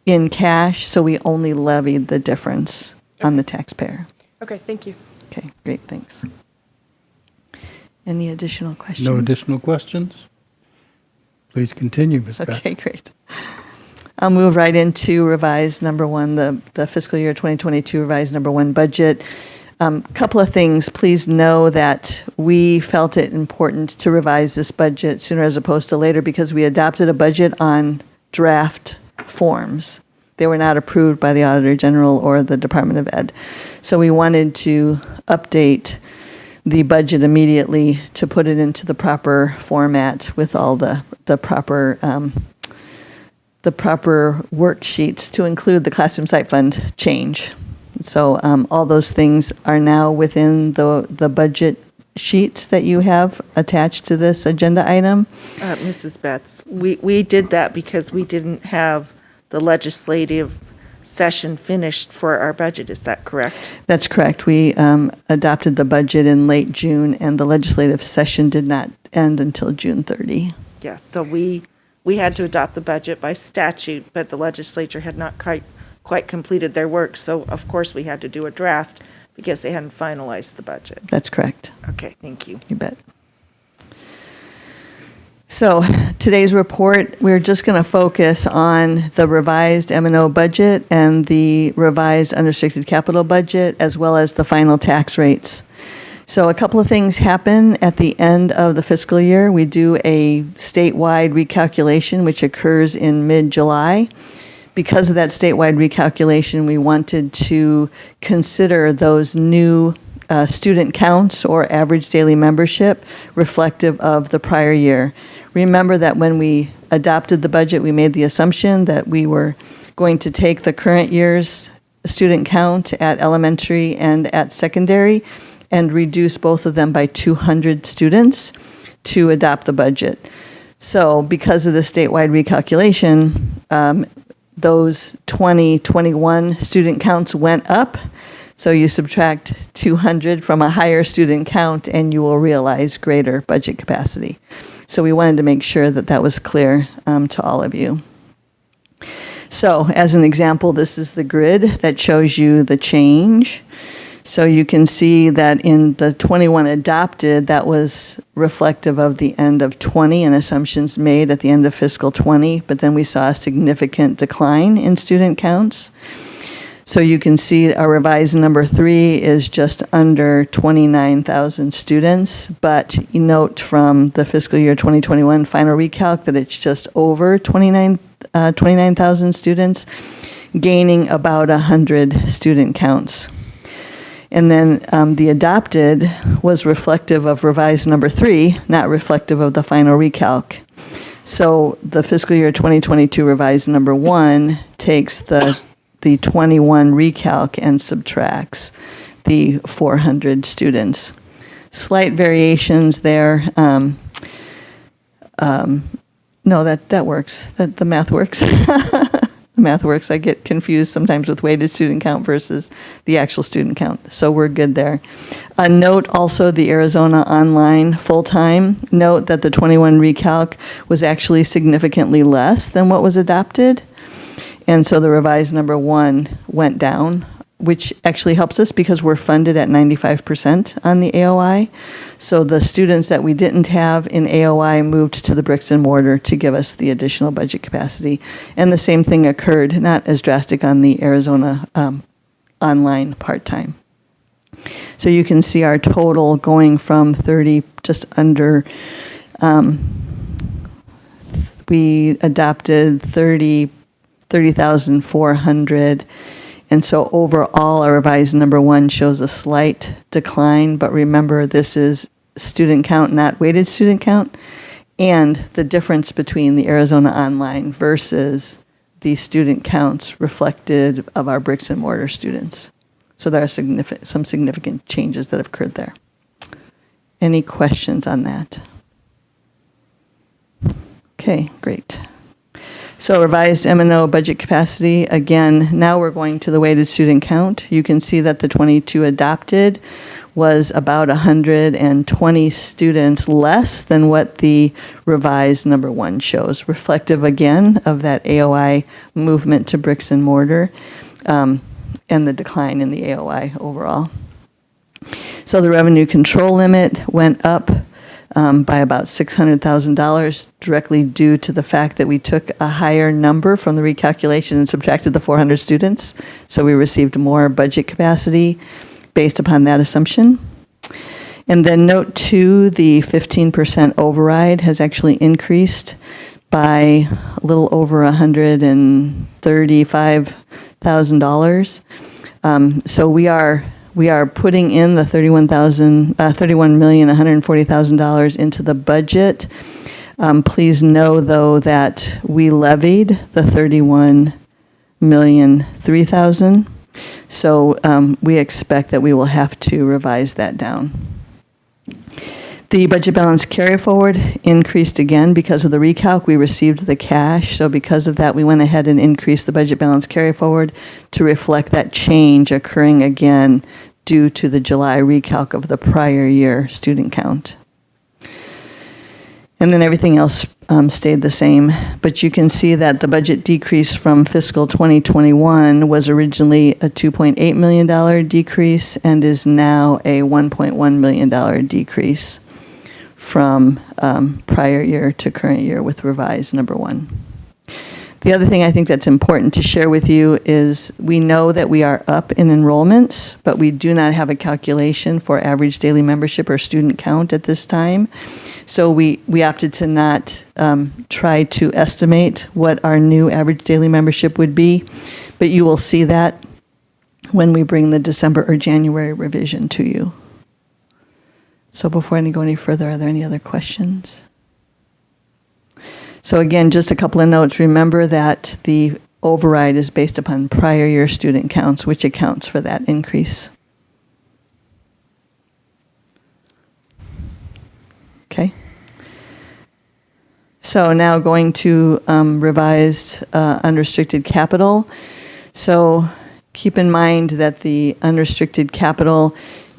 in cash, so we only levied the difference on the taxpayer. Okay, thank you. Okay, great, thanks. Any additional questions? No additional questions? Please continue, Ms. Betts. Okay, great. I'll move right into revised number one, the fiscal year 2022 revised number one budget. Couple of things. Please know that we felt it important to revise this budget sooner as opposed to later because we adopted a budget on draft forms. They were not approved by the Auditor General or the Department of Ed. So we wanted to update the budget immediately to put it into the proper format with all the proper worksheets to include the Classroom Site Fund change. So all those things are now within the budget sheets that you have attached to this agenda item. Mrs. Betts, we did that because we didn't have the legislative session finished for our budget. Is that correct? That's correct. We adopted the budget in late June, and the legislative session did not end until June 30. Yes, so we had to adopt the budget by statute, but the legislature had not quite completed their work. So, of course, we had to do a draft because they hadn't finalized the budget. That's correct. Okay, thank you. You bet. So today's report, we're just going to focus on the revised Mno budget and the revised unrestricted capital budget, as well as the final tax rates. So a couple of things happen at the end of the fiscal year. We do a statewide recalculation, which occurs in mid-July. Because of that statewide recalculation, we wanted to consider those new student counts or average daily membership reflective of the prior year. Remember that when we adopted the budget, we made the assumption that we were going to take the current year's student count at elementary and at secondary and reduce both of them by 200 students to adopt the budget. So because of the statewide recalculation, those 2021 student counts went up. So you subtract 200 from a higher student count and you will realize greater budget capacity. So we wanted to make sure that that was clear to all of you. So as an example, this is the grid that shows you the change. So you can see that in the 21 adopted, that was reflective of the end of 20 and assumptions made at the end of fiscal 20, but then we saw a significant decline in student counts. So you can see our revised number 3 is just under 29,000 students, but you note from the fiscal year 2021 final recalc that it's just over 29,000 students, gaining about 100 student counts. And then the adopted was reflective of revised number 3, not reflective of the final recalc. So the fiscal year 2022 revised number 1 takes the 21 recalc and subtracts the 400 students. Slight variations there. No, that works. The math works. The math works. I get confused sometimes with weighted student count versus the actual student count. So we're good there. Note also the Arizona Online full-time. Note that the 21 recalc was actually significantly less than what was adopted. And so the revised number 1 went down, which actually helps us because we're funded at 95% on the AOI. So the students that we didn't have in AOI moved to the bricks and mortar to give us the additional budget capacity. And the same thing occurred, not as drastic on the Arizona Online part-time. So you can see our total going from 30, just under, we adopted 30,400. And so overall, our revised number 1 shows a slight decline, but remember this is student count, not weighted student count, and the difference between the Arizona Online versus the student counts reflected of our bricks and mortar students. So there are some significant changes that have occurred there. Any questions on that? Okay, great. So revised Mno budget capacity, again, now we're going to the weighted student count. You can see that the 22 adopted was about 120 students less than what the revised number 1 shows, reflective again of that AOI movement to bricks and mortar and the decline in the AOI overall. So the revenue control limit went up by about $600,000 directly due to the fact that we took a higher number from the recalculation and subtracted the 400 students. So we received more budget capacity based upon that assumption. And then note 2, the 15% override has actually increased by a little over $135,000. So we are putting in the $31,140,000 into the budget. Please know, though, that we levied the $31,003,000. So we expect that we will have to revise that down. The budget balance carry forward increased again because of the recalc. We received the cash, so because of that, we went ahead and increased the budget balance carry forward to reflect that change occurring again due to the July recalc of the prior year student count. And then everything else stayed the same. But you can see that the budget decrease from fiscal 2021 was originally a $2.8 million decrease and is now a $1.1 million decrease from prior year to current year with revised number 1. The other thing I think that's important to share with you is we know that we are up in enrollments, but we do not have a calculation for average daily membership or student count at this time. So we opted to not try to estimate what our new average daily membership would be, but you will see that when we bring the December or January revision to you. So before I go any further, are there any other questions? So again, just a couple of notes. Remember that the override is based upon prior year student counts, which accounts for that increase. Okay. So now going to revised unrestricted capital. So keep in mind that the unrestricted capital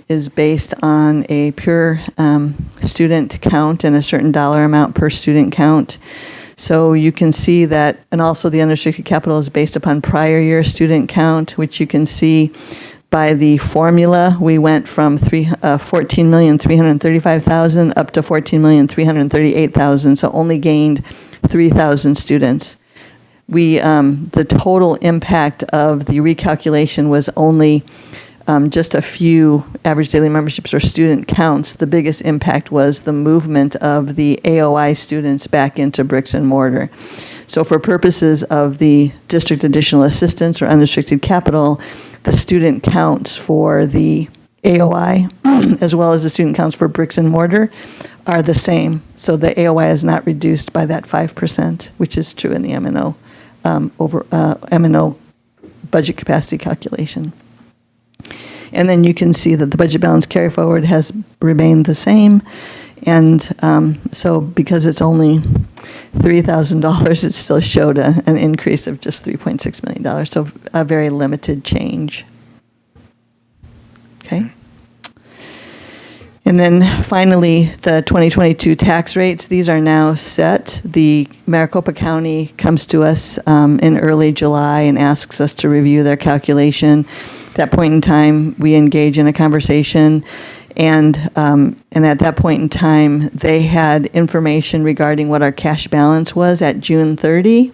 is based on a pure student count and a certain dollar amount per student count. So you can see that, and also the unrestricted capital is based upon prior year student count, which you can see by the formula. We went from 14,335,000 up to 14,338,000, so only gained 3,000 students. The total impact of the recalculation was only just a few average daily memberships or student counts. The biggest impact was the movement of the AOI students back into bricks and mortar. So for purposes of the district additional assistance or unrestricted capital, the student counts for the AOI as well as the student counts for bricks and mortar are the same. So the AOI is not reduced by that 5%, which is true in the MNO MNO budget capacity calculation. And then you can see that the budget balance carry forward has remained the same. And so because it's only $3,000, it still showed an increase of just $3.6 million. So a very limited change. Okay. And then finally, the 2022 tax rates. These are now set. The Maricopa County comes to us in early July and asks us to review their calculation. At that point in time, we engage in a conversation, and at that point in time, they had information regarding what our cash balance was at June 30.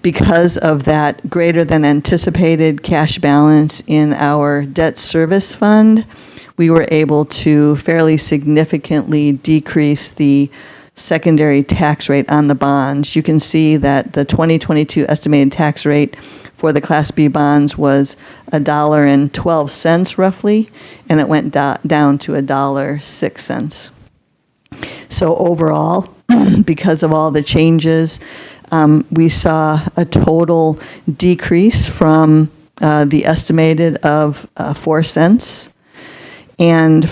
Because of that greater than anticipated cash balance in our debt service fund, we were able to fairly significantly decrease the secondary tax rate on the bonds. You can see that the 2022 estimated tax rate for the Class B bonds was $1.12 roughly, and it went down to $1.06. So overall, because of all the changes, we saw a total decrease from the estimated of 4 cents. And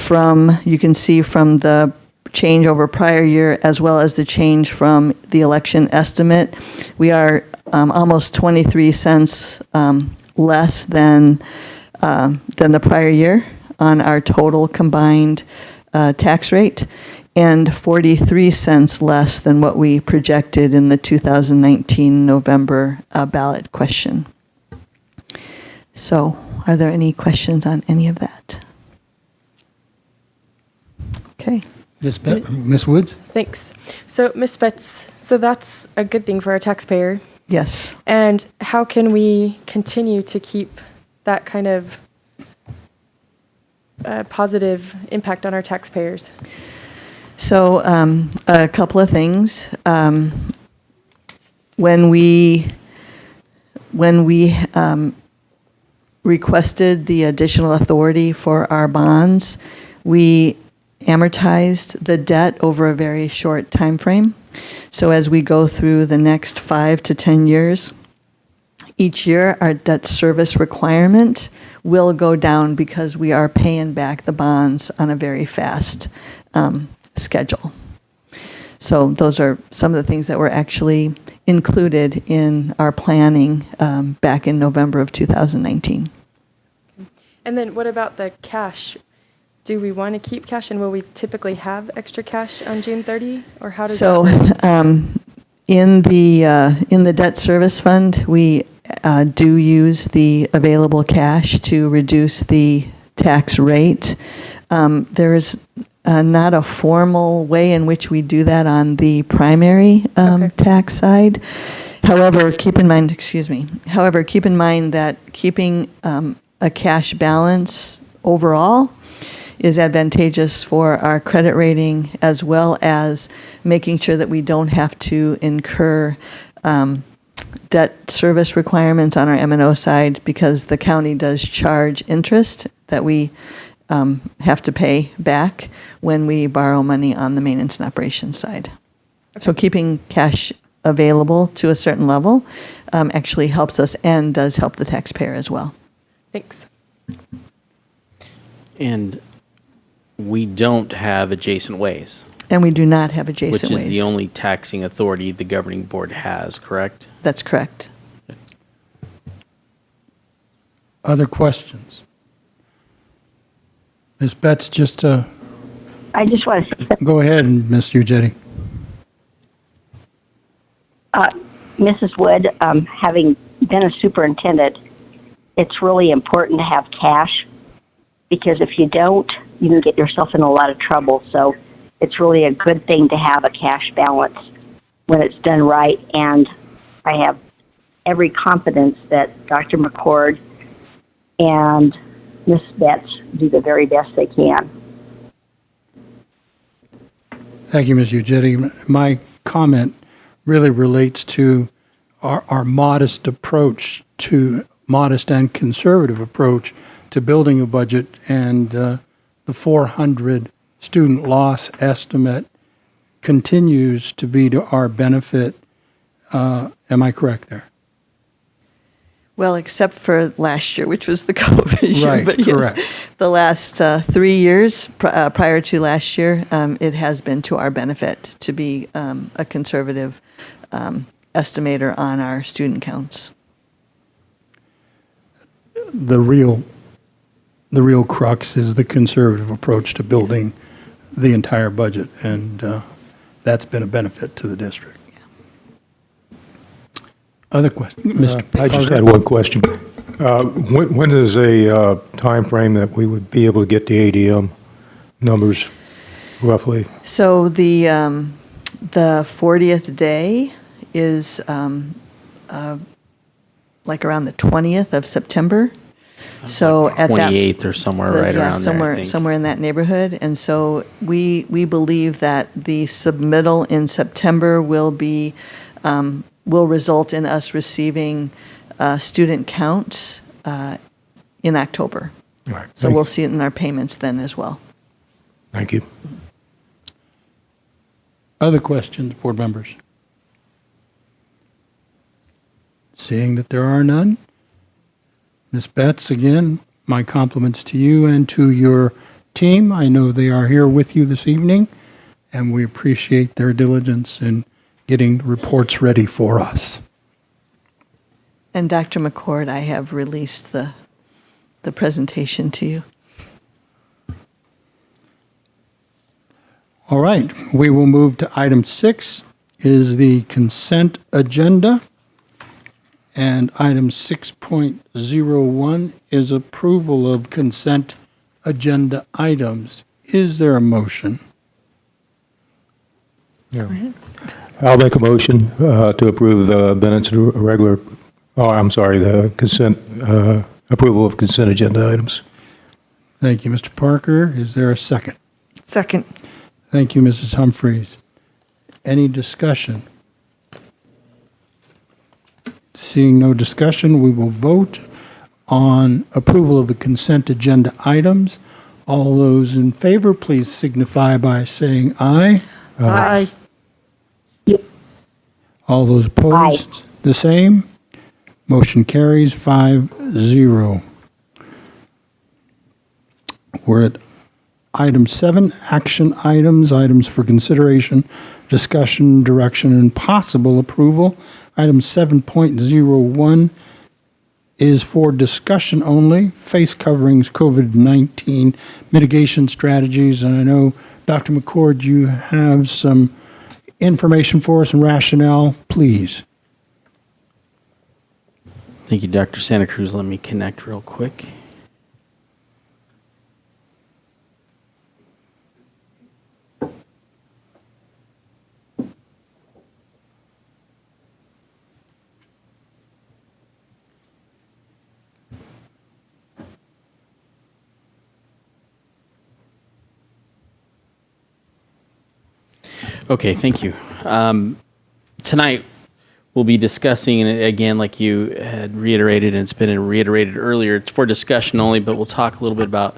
you can see from the change over prior year as well as the change from the election estimate, we are almost 23 cents less than the prior year on our total combined tax rate, and 43 cents less than what we projected in the 2019 November ballot question. So, are there any questions on any of that? Okay. Ms. Woods? Thanks. So, Ms. Betts, so that's a good thing for our taxpayer. Yes. And how can we continue to keep that kind of positive impact on our taxpayers? So a couple of things. When we requested the additional authority for our bonds, we amortized the debt over a very short time frame. So as we go through the next 5 to 10 years, each year our debt service requirement will go down because we are paying back the bonds on a very fast schedule. So those are some of the things that were actually included in our planning back in November of 2019. And then what about the cash? Do we want to keep cash, and will we typically have extra cash on June 30, or how does that work? In the debt service fund, we do use the available cash to reduce the tax rate. There is not a formal way in which we do that on the primary tax side. However, keep in mind that keeping a cash balance overall is advantageous for our credit rating, as well as making sure that we don't have to incur debt service requirements on our Mno side, because the county does charge interest that we have to pay back when we borrow money on the maintenance and operations side. So keeping cash available to a certain level actually helps us and does help the taxpayer as well. Thanks. And we don't have adjacent ways. And we do not have adjacent ways. Which is the only taxing authority the governing board has, correct? That's correct. Other questions? Ms. Betts, I just want to say, go ahead, Ms. Ujetti. Mrs. Wood, having been a superintendent, it's really important to have cash, because if you don't, you can get yourself in a lot of trouble. So it's really a good thing to have a cash balance when it's done right. And I have every confidence that Dr. McCord and Ms. Betts do the very best they can. Thank you, Ms. Ujetti. My comment really relates to our modest and conservative approach to building a budget, and the 400 student loss estimate continues to be to our benefit. Am I correct there? Well, except for last year, which was the COVID year. Right, but correct. Yes, the last 3 years prior to last year, it has been to our benefit to be a conservative estimator on our student counts. The real crux is the conservative approach to building the entire budget, and that's been a benefit to the district. Other questions? I just had one question. When is a time frame that we would be able to get the ADM numbers, roughly? So the 40th day is like around the 20th of September. So at 28th or somewhere right around there, I think. Somewhere in that neighborhood. And so we believe that the submittal in September will result in us receiving student counts in October. All right. So we'll see it in our payments then as well. Thank you. Other questions, board members? Seeing that there are none, Ms. Betts, again, my compliments to you and to your team. I know they are here with you this evening, and we appreciate their diligence in getting reports ready for us. And Dr. McCord, I have released the presentation to you. All right, we will move to item 6, is the consent agenda. And item 6.01 is approval of consent agenda items. Is there a motion? Yeah. I'll make a motion to approve the minutes of the consent, approval of consent agenda items. Thank you, Mr. Parker. Is there a second? Second. Thank you, Mrs. Humphries. Any discussion? Seeing no discussion, we will vote. on approval of the consent agenda items. All those in favor, please signify by saying aye. Aye. All those opposed, the same. Motion carries 5-0. We're at item 7, action items, items for consideration, discussion, direction, and possible approval. Item 7.01 is for discussion only, face coverings, COVID-19 mitigation strategies. And I know, Dr. McCord, you have some information for us and rationale, please. Thank you, Dr. Santa Cruz. Let me connect real quick. Okay, thank you. Tonight, we'll be discussing, and again, like you had reiterated, and it's been reiterated earlier, it's for discussion only, but we'll talk a little bit about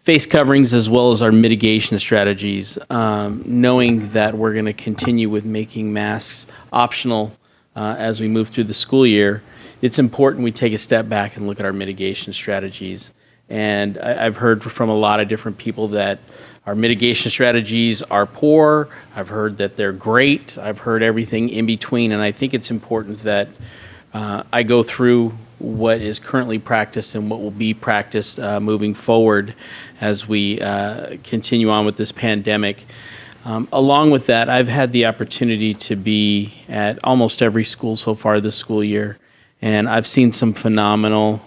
face coverings as well as our mitigation strategies, knowing that we're going to continue with making masks optional as we move through the school year. It's important we take a step back and look at our mitigation strategies. And I've heard from a lot of different people that our mitigation strategies are poor. I've heard that they're great. I've heard everything in between. And I think it's important that I go through what is currently practiced and what will be practiced moving forward as we continue on with this pandemic. Along with that, I've had the opportunity to be at almost every school so far this school year. And I've seen some phenomenal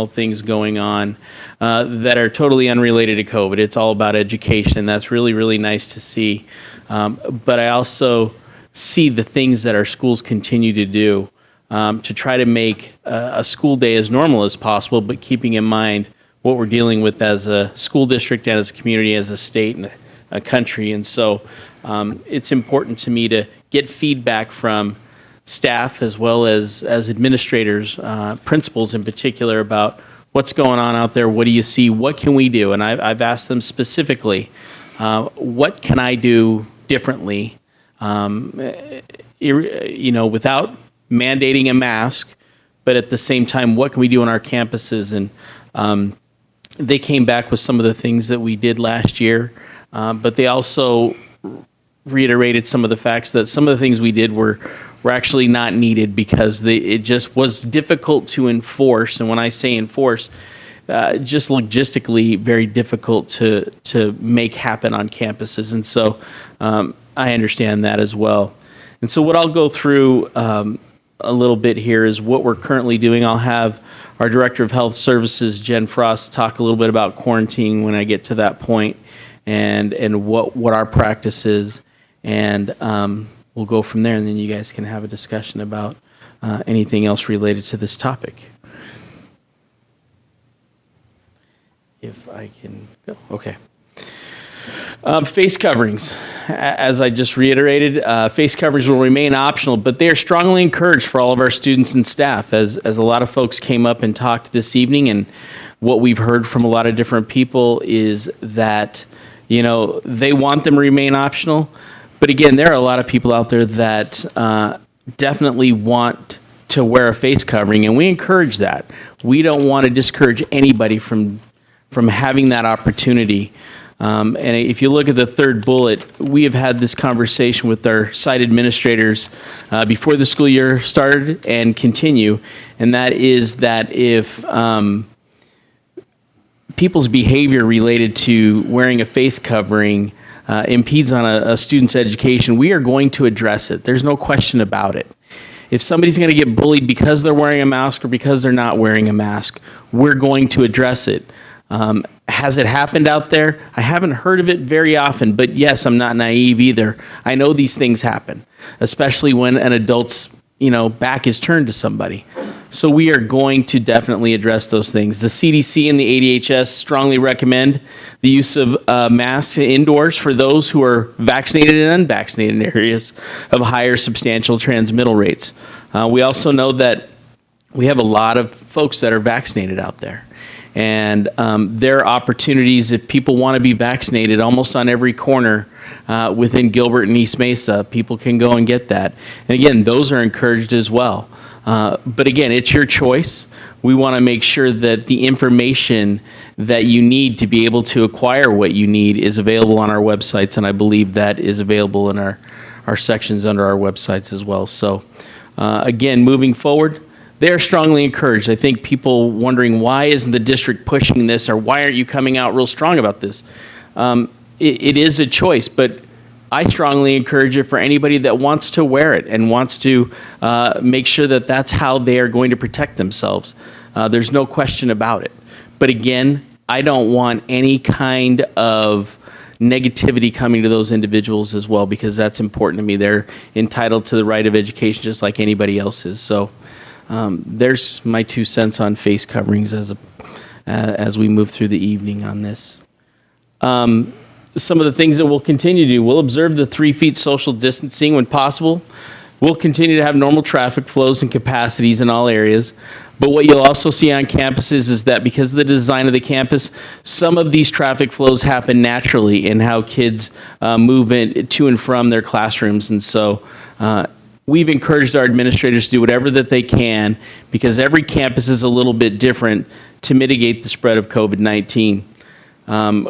things going on that are totally unrelated to COVID. It's all about education, and that's really, really nice to see. But I also see the things that our schools continue to do to try to make a school day as normal as possible, but keeping in mind what we're dealing with as a school district and as a community, as a state and a country. And so it's important to me to get feedback from staff as well as administrators, principals in particular, about what's going on out there. What do you see? What can we do? And I've asked them specifically, what can I do differently, without mandating a mask, but at the same time, what can we do on our campuses? And they came back with some of the things that we did last year, but they also reiterated some of the facts that some of the things we did were actually not needed because it just was difficult to enforce. And when I say enforce, just logistically very difficult to make happen on campuses. And so I understand that as well. And so what I'll go through a little bit here is what we're currently doing. I'll have our Director of Health Services, Jen Frost, talk a little bit about quarantine when I get to that point and what our practice is. And we'll go from there, and then you guys can have a discussion about anything else related to this topic. If I can go. Okay. Face coverings. As I just reiterated, face coverings will remain optional, but they are strongly encouraged for all of our students and staff. As a lot of folks came up and talked this evening, and what we've heard from a lot of different people is that, they want them to remain optional. But again, there are a lot of people out there that definitely want to wear a face covering, and we encourage that. We don't want to discourage anybody from having that opportunity. And if you look at the third bullet, we have had this conversation with our site administrators before the school year started and continue, and that is that if people's behavior related to wearing a face covering impedes on a student's education, we are going to address it. There's no question about it. If somebody's going to get bullied because they're wearing a mask or because they're not wearing a mask, we're going to address it. Has it happened out there? I haven't heard of it very often, but yes, I'm not naive either. I know these things happen, especially when an adult's back is turned to somebody. So we are going to definitely address those things. The CDC and the ADHS strongly recommend the use of masks indoors for those who are vaccinated and unvaccinated in areas of higher substantial transmittal rates. We also know that we have a lot of folks that are vaccinated out there. And there are opportunities if people want to be vaccinated almost on every corner within Gilbert and East Mesa. People can go and get that. And again, those are encouraged as well. But again, it's your choice. We want to make sure that the information that you need to be able to acquire what you need is available on our websites, and I believe that is available in our sections under our websites as well. So again, moving forward, they are strongly encouraged. I think people wondering why isn't the district pushing this, or why aren't you coming out real strong about this? It is a choice, but I strongly encourage it for anybody that wants to wear it and wants to make sure that that's how they are going to protect themselves. There's no question about it. But again, I don't want any kind of negativity coming to those individuals as well, because that's important to me. They're entitled to the right of education just like anybody else is. So there's my 2 cents on face coverings as we move through the evening on this. Some of the things that we'll continue to do, we'll observe the 3 feet social distancing when possible. We'll continue to have normal traffic flows and capacities in all areas. But what you'll also see on campuses is that because of the design of the campus, some of these traffic flows happen naturally in how kids move in to and from their classrooms. And so we've encouraged our administrators to do whatever that they can, because every campus is a little bit different, to mitigate the spread of COVID-19.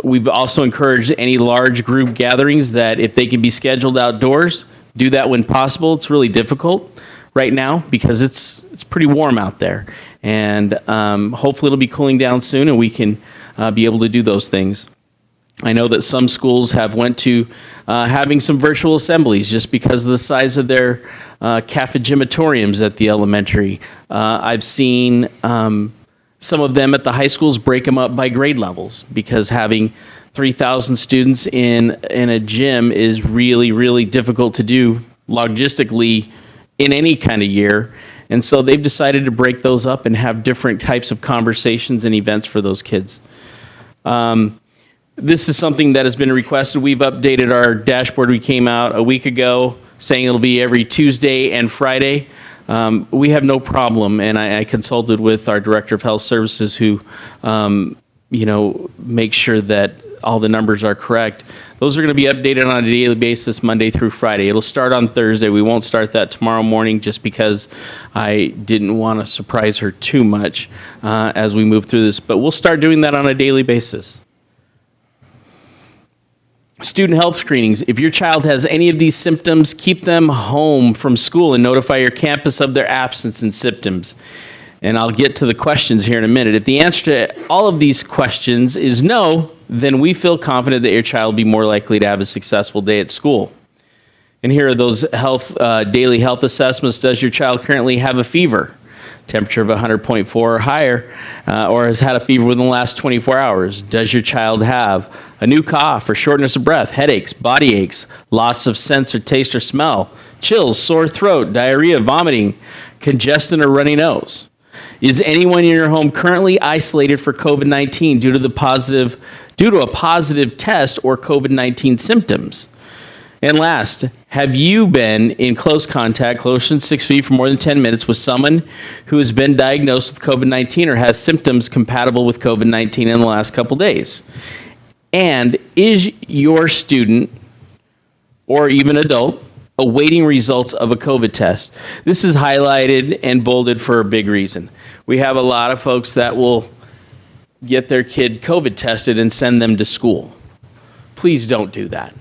We've also encouraged any large group gatherings that if they can be scheduled outdoors, do that when possible. It's really difficult right now because it's pretty warm out there. And hopefully it'll be cooling down soon and we can be able to do those things. I know that some schools have went to having some virtual assemblies just because of the size of their cafegimatoriums at the elementary. I've seen some of them at the high schools break them up by grade levels, because having 3,000 students in a gym is really, really difficult to do logistically in any kind of year. And so they've decided to break those up and have different types of conversations and events for those kids. This is something that has been requested. We've updated our dashboard. We came out a week ago saying it'll be every Tuesday and Friday. We have no problem, and I consulted with our Director of Health Services who, make sure that all the numbers are correct. Those are going to be updated on a daily basis Monday through Friday. It'll start on Thursday. We won't start that tomorrow morning just because I didn't want to surprise her too much as we move through this, but we'll start doing that on a daily basis. Student health screenings. If your child has any of these symptoms, keep them home from school and notify your campus of their absence and symptoms. And I'll get to the questions here in a minute. If the answer to all of these questions is no, then we feel confident that your child will be more likely to have a successful day at school. And here are those daily health assessments. Does your child currently have a fever? Temperature of 100.4 or higher, or has had a fever within the last 24 hours? Does your child have a new cough or shortness of breath, headaches, body aches, loss of sense or taste or smell, chills, sore throat, diarrhea, vomiting, congestion or runny nose? Is anyone in your home currently isolated for COVID-19 due to a positive test or COVID-19 symptoms? And last, have you been in close contact, closer than 6 feet, for more than 10 minutes with someone who has been diagnosed with COVID-19 or has symptoms compatible with COVID-19 in the last couple days? And is your student or even adult awaiting results of a COVID test? This is highlighted and bolded for a big reason. We have a lot of folks that will get their kid COVID tested and send them to school. Please don't do that.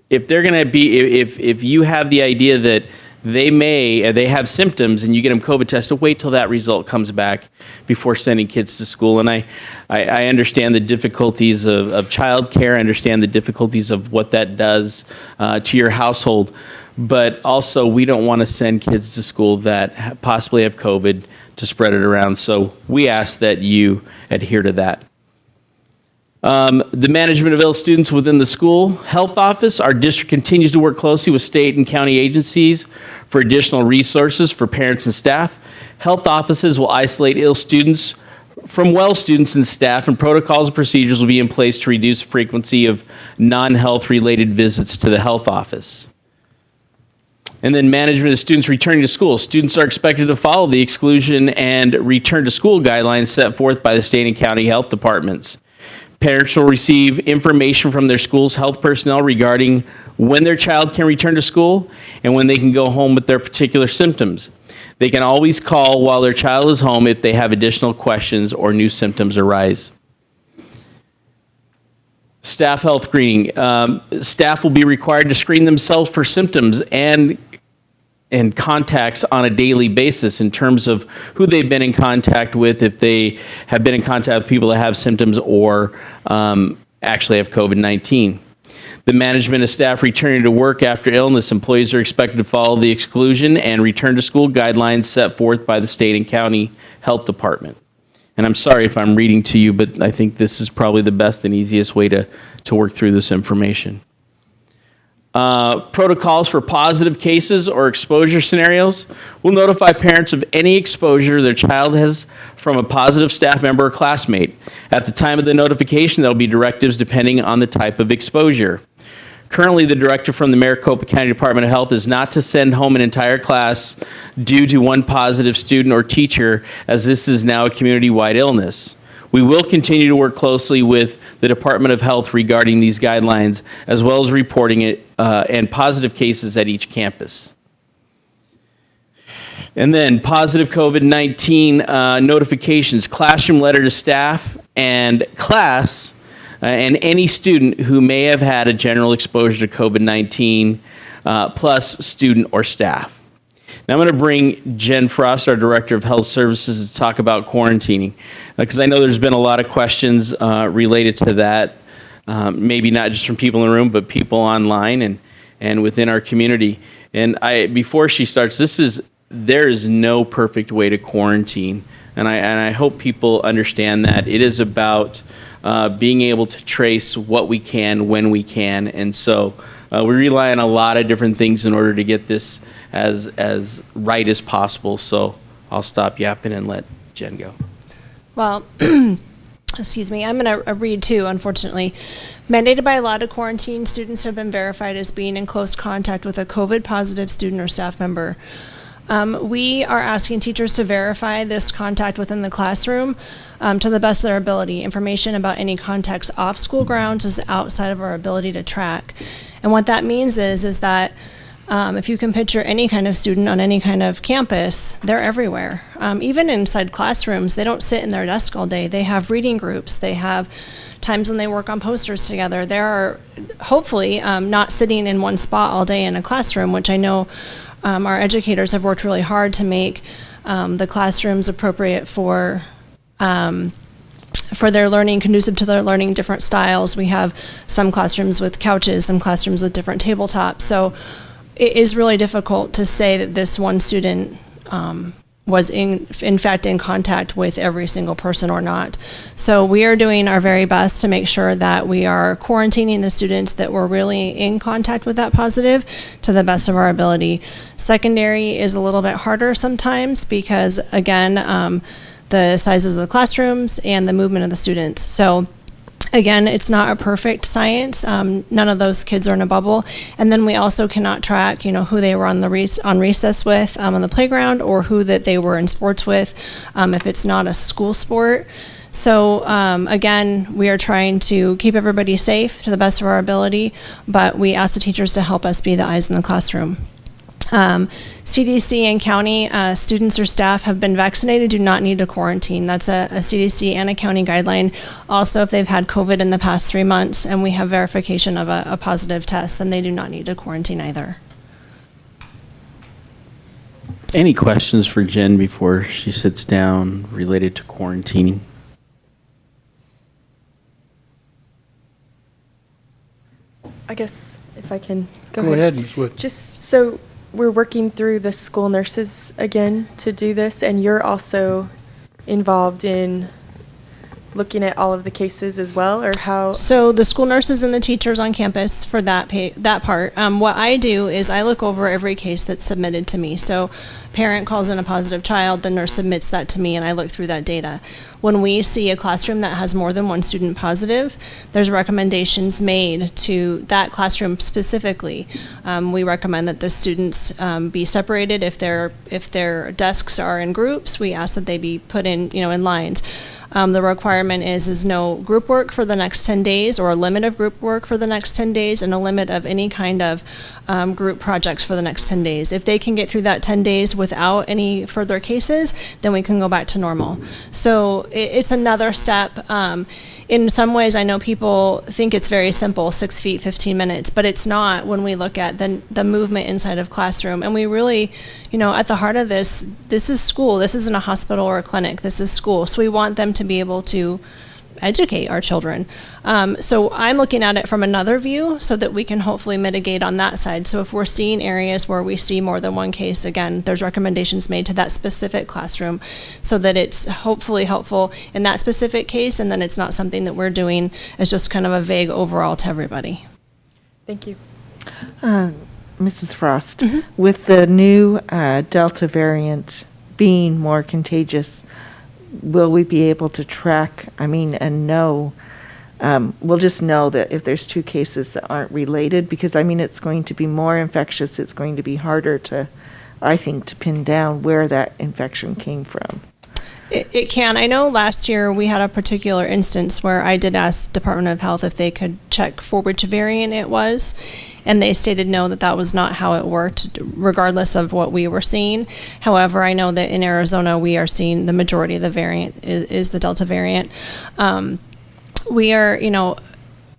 If they're going to be, if you have the idea that they have symptoms and you get them COVID tested, wait till that result comes back before sending kids to school. And I understand the difficulties of childcare. I understand the difficulties of what that does to your household. But also, we don't want to send kids to school that possibly have COVID to spread it around. So we ask that you adhere to that. The management of ill students within the school health office. Our district continues to work closely with state and county agencies for additional resources for parents and staff. Health offices will isolate ill students from well students and staff, and protocols and procedures will be in place to reduce frequency of non-health related visits to the health office. And then management of students returning to school. Students are expected to follow the exclusion and return to school guidelines set forth by the state and county health departments. Parents will receive information from their school's health personnel regarding when their child can return to school and when they can go home with their particular symptoms. They can always call while their child is home if they have additional questions or new symptoms arise. Staff health screening. Staff will be required to screen themselves for symptoms and contacts on a daily basis in terms of who they've been in contact with, if they have been in contact with people that have symptoms or actually have COVID-19. The management of staff returning to work after illness, employees are expected to follow the exclusion and return to school guidelines set forth by the state and county health department. And I'm sorry if I'm reading to you, but I think this is probably the best and easiest way to work through this information. Protocols for positive cases or exposure scenarios will notify parents of any exposure their child has from a positive staff member or classmate. At the time of the notification, there will be directives depending on the type of exposure. Currently, the directive from the Maricopa County Department of Health is not to send home an entire class due to one positive student or teacher, as this is now a community-wide illness. We will continue to work closely with the Department of Health regarding these guidelines, as well as reporting it and positive cases at each campus. And then positive COVID-19 notifications, classroom letter to staff and class, and any student who may have had a general exposure to COVID-19, plus student or staff. Now I'm going to bring Jen Frost, our Director of Health Services, to talk about quarantining, because I know there's been a lot of questions related to that, maybe not just from people in the room, but people online and within our community. And before she starts, there is no perfect way to quarantine, and I hope people understand that. It is about being able to trace what we can when we can, and so we rely on a lot of different things in order to get this as right as possible. So I'll stop yapping and let Jen go. Well, excuse me, I'm going to read too, unfortunately. Mandated by law to quarantine students who have been verified as being in close contact with a COVID positive student or staff member. We are asking teachers to verify this contact within the classroom to the best of their ability. Information about any contacts off school grounds is outside of our ability to track. And what that means is that if you can picture any kind of student on any kind of campus, they're everywhere. Even inside classrooms, they don't sit in their desk all day. They have reading groups. They have times when they work on posters together. They are hopefully not sitting in one spot all day in a classroom, which I know our educators have worked really hard to make the classrooms appropriate for their learning, conducive to their learning, different styles. We have some classrooms with couches, some classrooms with different tabletops. So it is really difficult to say that this one student was in fact in contact with every single person or not. So we are doing our very best to make sure that we are quarantining the students that were really in contact with that positive to the best of our ability. Secondary is a little bit harder sometimes because, again, the sizes of the classrooms and the movement of the students. So again, it's not a perfect science. None of those kids are in a bubble. And then we also cannot track, who they were on recess with on the playground, or who that they were in sports with, if it's not a school sport. So again, we are trying to keep everybody safe to the best of our ability, but we ask the teachers to help us be the eyes in the classroom. CDC and county students or staff have been vaccinated do not need to quarantine. That's a CDC and a county guideline. Also, if they've had COVID in the past 3 months and we have verification of a positive test, then they do not need to quarantine either. Any questions for Jen before she sits down related to quarantining? I guess if I can Go ahead, Ms. Wood. Just so we're working through the school nurses again to do this, and you're also involved in looking at all of the cases as well, or how? So the school nurses and the teachers on campus for that part. What I do is I look over every case that's submitted to me. So parent calls in a positive child, the nurse submits that to me and I look through that data. When we see a classroom that has more than one student positive, there's recommendations made to that classroom specifically. We recommend that the students be separated. If their desks are in groups, we ask that they be put in, in lines. The requirement is no group work for the next 10 days or a limit of group work for the next 10 days and a limit of any kind of group projects for the next 10 days. If they can get through that 10 days without any further cases, then we can go back to normal. So it's another step. In some ways, I know people think it's very simple, 6 feet, 15 minutes, but it's not when we look at the movement inside of classroom. And we really, at the heart of this is school. This isn't a hospital or a clinic. This is school. So we want them to be able to educate our children. So I'm looking at it from another view so that we can hopefully mitigate on that side. So if we're seeing areas where we see more than one case, again, there's recommendations made to that specific classroom so that it's hopefully helpful in that specific case, and then it's not something that we're doing as just kind of a vague overall to everybody. Thank you. Mrs. Frost, with the new Delta variant being more contagious, will we be able to track, and know, we'll just know that if there's two cases that aren't related, because it's going to be more infectious, it's going to be harder to, I think, to pin down where that infection came from. It can. I know last year we had a particular instance where I did ask Department of Health if they could check for which variant it was, and they stated no, that was not how it worked, regardless of what we were seeing. However, I know that in Arizona we are seeing the majority of the variant is the Delta variant. We are,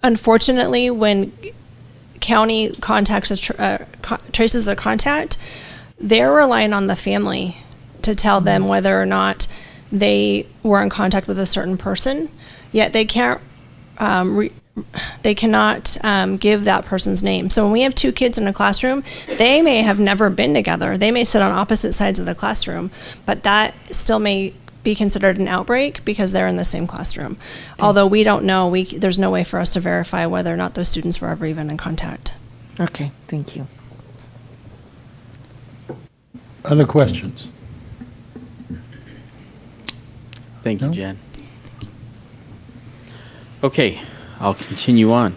unfortunately, when county traces a contact, they're relying on the family to tell them whether or not they were in contact with a certain person, yet they can't they cannot give that person's name. So when we have two kids in a classroom, they may have never been together. They may sit on opposite sides of the classroom, but that still may be considered an outbreak because they're in the same classroom. Although we don't know, there's no way for us to verify whether or not those students were ever even in contact. Okay, thank you. Other questions? Thank you, Jen. Okay, I'll continue on.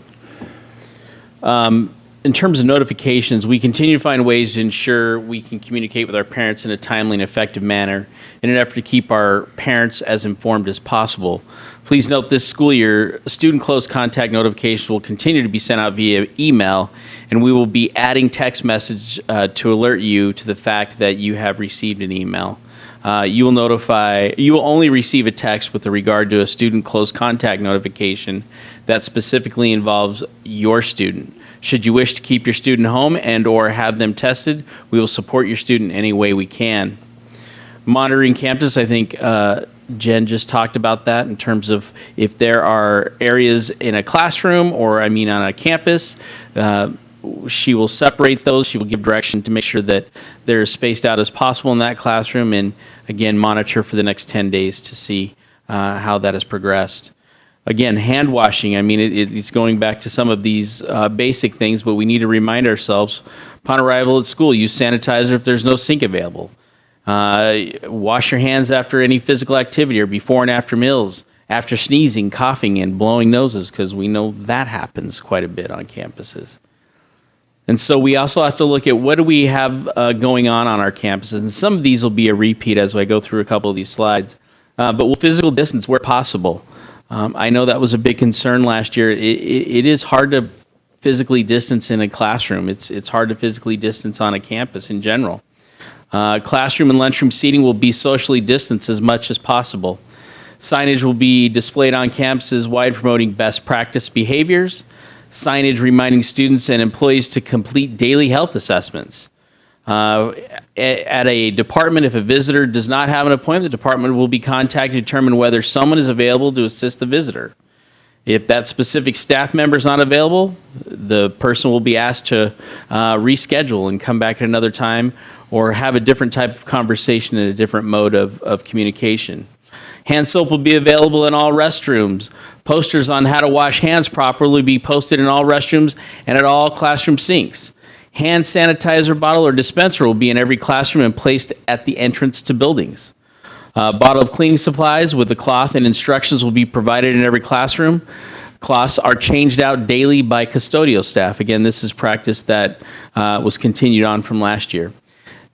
In terms of notifications, we continue to find ways to ensure we can communicate with our parents in a timely and effective manner in an effort to keep our parents as informed as possible. Please note this school year, student close contact notifications will continue to be sent out via email, and we will be adding text message to alert you to the fact that you have received an email. You will only receive a text with regard to a student close contact notification that specifically involves your student. Should you wish to keep your student home and or have them tested, we will support your student any way we can. Monitoring campus, I think Jen just talked about that in terms of if there are areas in a classroom or on a campus, she will separate those. She will give direction to make sure that they're spaced out as possible in that classroom, and again, monitor for the next 10 days to see how that has progressed. Again, hand washing, it's going back to some of these basic things, but we need to remind ourselves, upon arrival at school, use sanitizer if there's no sink available. Wash your hands after any physical activity or before and after meals, after sneezing, coughing, and blowing noses, because we know that happens quite a bit on campuses. And so we also have to look at what do we have going on our campuses. And some of these will be a repeat as I go through a couple of these slides. But we'll physical distance where possible. I know that was a big concern last year. It is hard to physically distance in a classroom. It's hard to physically distance on a campus in general. Classroom and lunchroom seating will be socially distanced as much as possible. Signage will be displayed on campuses wide promoting best practice behaviors. Signage reminding students and employees to complete daily health assessments. At a department, if a visitor does not have an appointment, the department will be contacted to determine whether someone is available to assist the visitor. If that specific staff member is not available, the person will be asked to reschedule and come back at another time or have a different type of conversation in a different mode of communication. Hand soap will be available in all restrooms. Posters on how to wash hands properly will be posted in all restrooms and at all classroom sinks. Hand sanitizer bottle or dispenser will be in every classroom and placed at the entrance to buildings. Bottle of cleaning supplies with the cloth and instructions will be provided in every classroom. Cloths are changed out daily by custodial staff. Again, this is practice that was continued on from last year.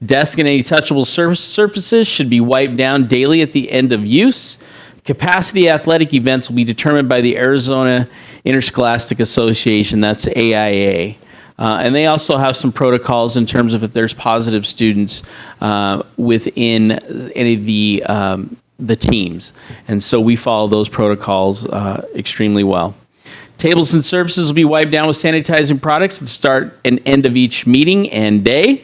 Desk and any touchable surfaces should be wiped down daily at the end of use. Capacity athletic events will be determined by the Arizona Interscholastic Association, that's AIA. And they also have some protocols in terms of if there's positive students within any of the teams. And so we follow those protocols extremely well. Tables and surfaces will be wiped down with sanitizing products at the start and end of each meeting and day.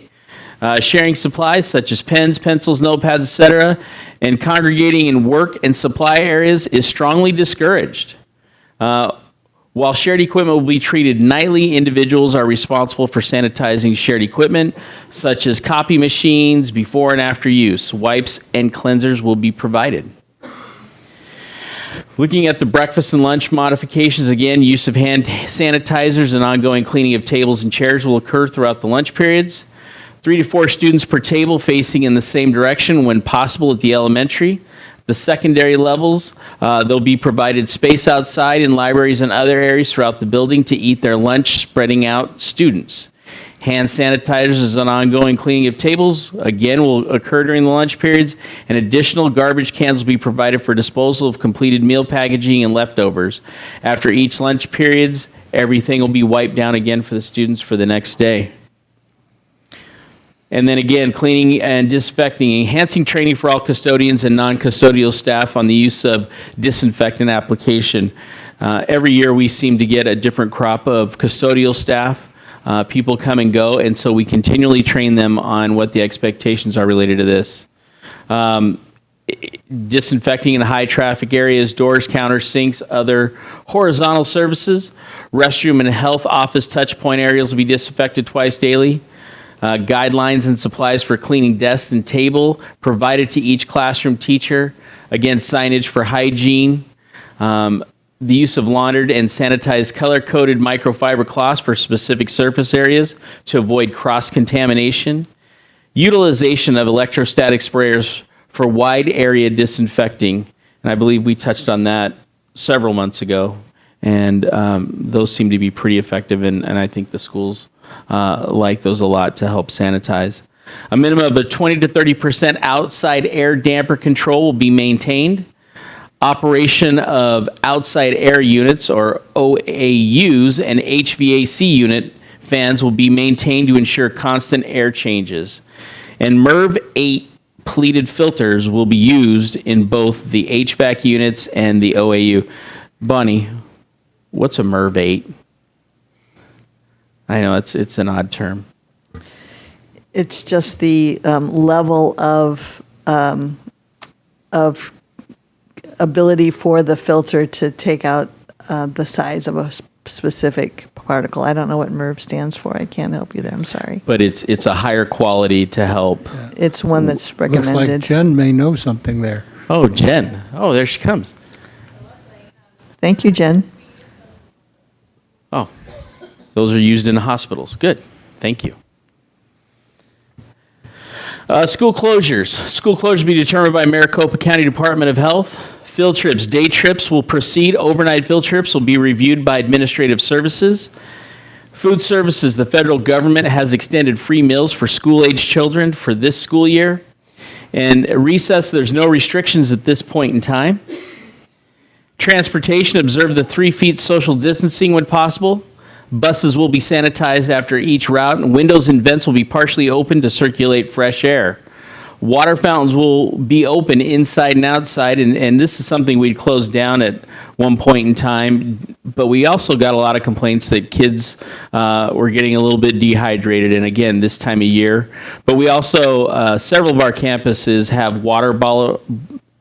Sharing supplies such as pens, pencils, notepads, etc., and congregating in work and supply areas is strongly discouraged. While shared equipment will be treated nightly, individuals are responsible for sanitizing shared equipment, such as copy machines, before and after use. Wipes and cleansers will be provided. Looking at the breakfast and lunch modifications, again, use of hand sanitizers and ongoing cleaning of tables and chairs will occur throughout the lunch periods. 3 to 4 students per table facing in the same direction when possible at the elementary. The secondary levels, they'll be provided space outside in libraries and other areas throughout the building to eat their lunch, spreading out students. Hand sanitizers is an ongoing cleaning of tables, again, will occur during the lunch periods, and additional garbage cans will be provided for disposal of completed meal packaging and leftovers. After each lunch periods, everything will be wiped down again for the students for the next day. And then again, cleaning and disinfecting, enhancing training for all custodians and non-custodial staff on the use of disinfectant application. Every year we seem to get a different crop of custodial staff. People come and go, and so we continually train them on what the expectations are related to this. Disinfecting in high traffic areas, doors, counters, sinks, other horizontal surfaces. Restroom and health office touch point areas will be disinfected twice daily. Guidelines and supplies for cleaning desks and table provided to each classroom teacher. Again, signage for hygiene. The use of laundered and sanitized color-coded microfiber cloths for specific surface areas to avoid cross-contamination. Utilization of electrostatic sprayers for wide area disinfecting. And I believe we touched on that several months ago. And those seem to be pretty effective, and I think the schools like those a lot to help sanitize. A minimum of a 20 to 30% outside air damper control will be maintained. Operation of outside air units, or OAUs, and HVAC unit fans will be maintained to ensure constant air changes. And MERV 8 pleated filters will be used in both the HVAC units and the OAU. Bonnie, what's a MERV 8? I know it's an odd term. It's just the level of ability for the filter to take out the size of a specific particle. I don't know what MERV stands for. I can't help you there. I'm sorry. But it's a higher quality to help. It's one that's Looks recommended. like Jen may know something there. Oh, Jen. Oh, there she comes. Thank you, Jen. Oh, those are used in hospitals. Good. Thank you. School closures. School closures will be determined by Maricopa County Department of Health. Field trips. Day trips will proceed. Overnight field trips will be reviewed by Administrative Services. Food services. The federal government has extended free meals for school-age children for this school year. And recess, there's no restrictions at this point in time. Transportation. Observe the 3 feet social distancing when possible. Buses will be sanitized after each route, and windows and vents will be partially open to circulate fresh air. Water fountains will be open inside and outside, and this is something we'd closed down at one point in time, but we also got a lot of complaints that kids were getting a little bit dehydrated, and again, this time of year. But we also, several of our campuses have water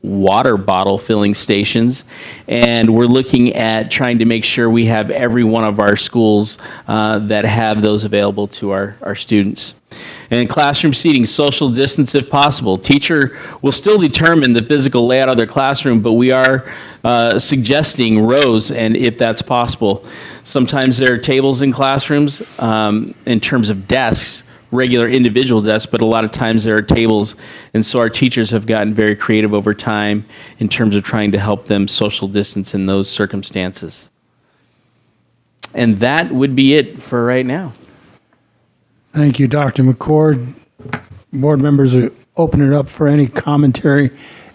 water bottle filling stations, and we're looking at trying to make sure we have every one of our schools that have those available to our students. And classroom seating, social distance if possible. Teacher will still determine the physical layout of their classroom, but we are suggesting rows, and if that's possible. Sometimes there are tables in classrooms in terms of desks, regular individual desks, but a lot of times there are tables, and so our teachers have gotten very creative over time in terms of trying to help them social distance in those circumstances. And that would be it for right now. Thank you, Dr. McCord. Board members, open it up for any commentary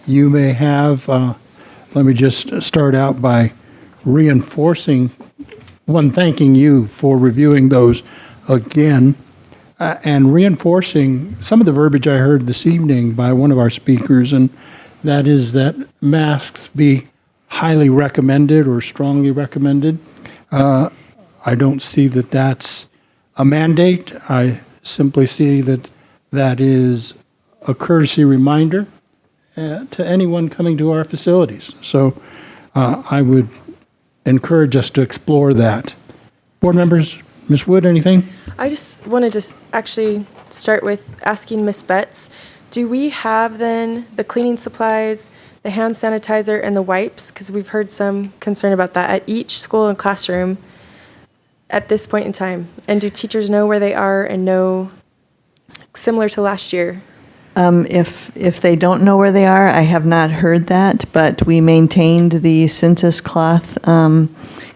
you may have. Let me just start out by reinforcing, thanking you for reviewing those again, and reinforcing some of the verbiage I heard this evening by one of our speakers, and that is that masks be highly recommended or strongly recommended. I don't see that that's a mandate. I simply see that that is a courtesy reminder to anyone coming to our facilities. So I would encourage us to explore that. Board members, Ms. Wood, anything? I just wanted to actually start with asking Ms. Betts, do we have then the cleaning supplies, the hand sanitizer, and the wipes? Because we've heard some concern about that at each school and classroom at this point in time. And do teachers know where they are and know, similar to last year? If they don't know where they are, I have not heard that, but we maintained the Cintas cloth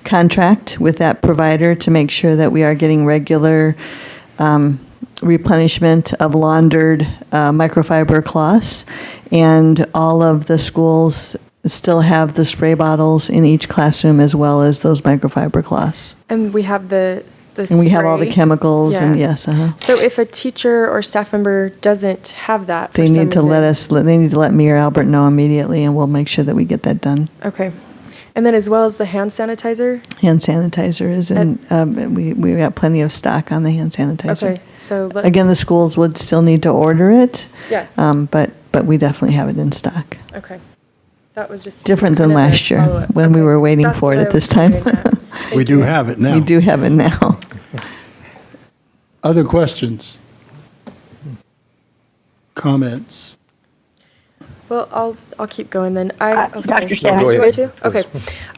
contract with that provider to make sure that we are getting regular replenishment of laundered microfiber cloths, and all of the schools still have the spray bottles in each classroom as well as those microfiber cloths. And we have the And we have all the spray. chemicals, and Yeah. yes, So if a teacher or staff member doesn't have that, for they some need to reason- they need to let me or Albert know immediately, and we'll make sure that we get that done. Okay. And then as well as the hand sanitizer? Hand sanitizer is in, we got plenty of stock on the hand sanitizer. Okay, so let's... Again, the schools would still need to order it. Yeah. But we definitely have it in stock. Okay. That was just... Different than kind of a last year follow-up. when we were waiting That's for what it I at this was time. wondering at. Thank We do you. have it now. We do have it now. Other questions? Comments? Well, I'll keep going then. sorry. Dr. Did you want to? Okay.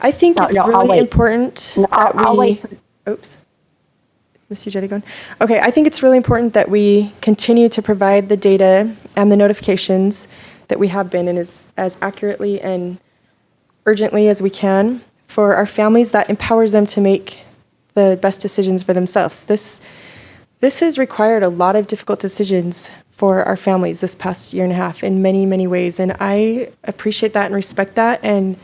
I think it's I'll really wait. important No, that I'll wait. Oops. Is Ms. Ujetti going? Okay, I think it's really important that we continue to provide the data and the notifications that we have been, and as accurately and urgently as we can for our families. That empowers them to make the best decisions for themselves. This has required a lot of difficult decisions for our families this past year and a half in many, many ways. And I appreciate that and respect that, and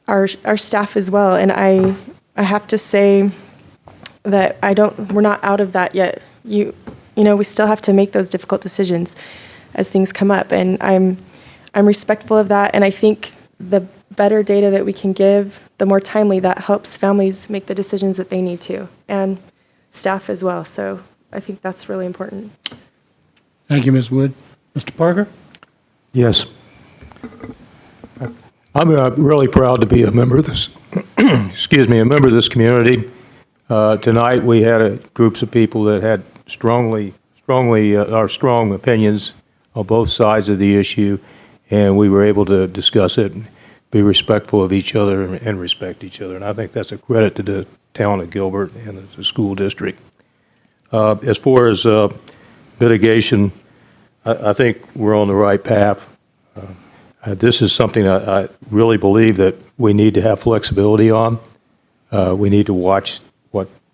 our staff as well. And I have to say that we're not out of that yet. You know, we still have to make those difficult decisions as things come up. And I'm respectful of that. And I think the better data that we can give, the more timely that helps families make the decisions that they need to, and staff as well. So I think that's really important. Thank you, Ms. Wood. Mr. Parker? Yes. I'm really proud to be a member of this, a member of this community. Tonight we had groups of people that had strong opinions on both sides of the issue, and we were able to discuss it and be respectful of each other and respect each other. And I think that's a credit to the town of Gilbert and the school district. As far as mitigation, I think we're on the right path. This is something I really believe that we need to have flexibility on. We need to watch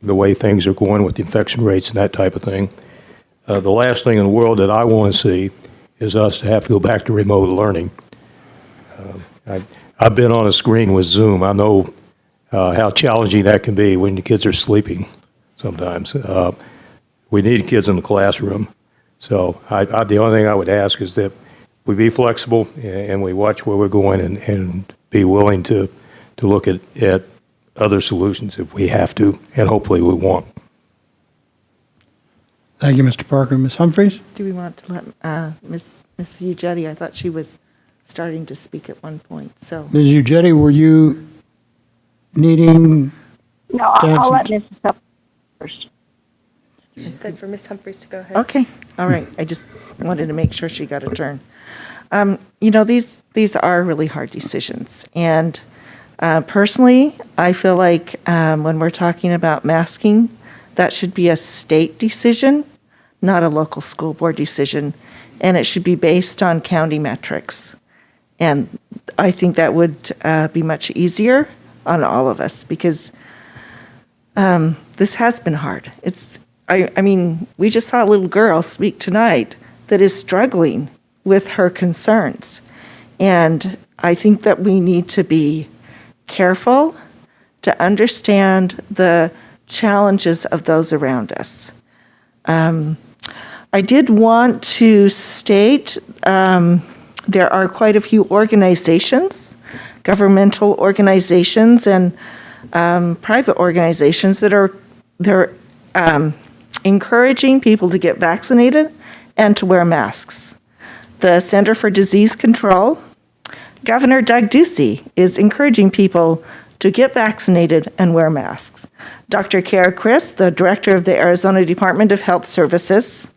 the way things are going with the infection rates and that type of thing. The last thing in the world that I want to see is us to have to go back to remote learning. I've been on a screen with Zoom. I know how challenging that can be when the kids are sleeping sometimes. We need kids in the classroom. So the only thing I would ask is that we be flexible and we watch where we're going and be willing to look at other solutions if we have to, and hopefully we won't. Thank you, Mr. Parker. Ms. Humphries? Do we want to let Ms. Ujetti, I thought she was starting to speak at one point, so. Ms. Uggetti, were you needing? No, I'll let Mrs. Huff first. She said for Ms. Humphries to go ahead. Okay, all right. I just wanted to make sure she got a turn. These are really hard decisions. And personally, I feel like when we're talking about masking, that should be a state decision, not a local school board decision. And it should be based on county metrics. And I think that would be much easier on all of us because this has been hard. I mean, we just saw a little girl speak tonight that is struggling with her concerns. And I think that we need to be careful to understand the challenges of those around us. I did want to state there are quite a few organizations, governmental organizations and private organizations that are encouraging people to get vaccinated and to wear masks. The Center for Disease Control, Governor Doug Ducey is encouraging people to get vaccinated and wear masks. Dr. Kara Chris, the director of the Arizona Department of Health Services,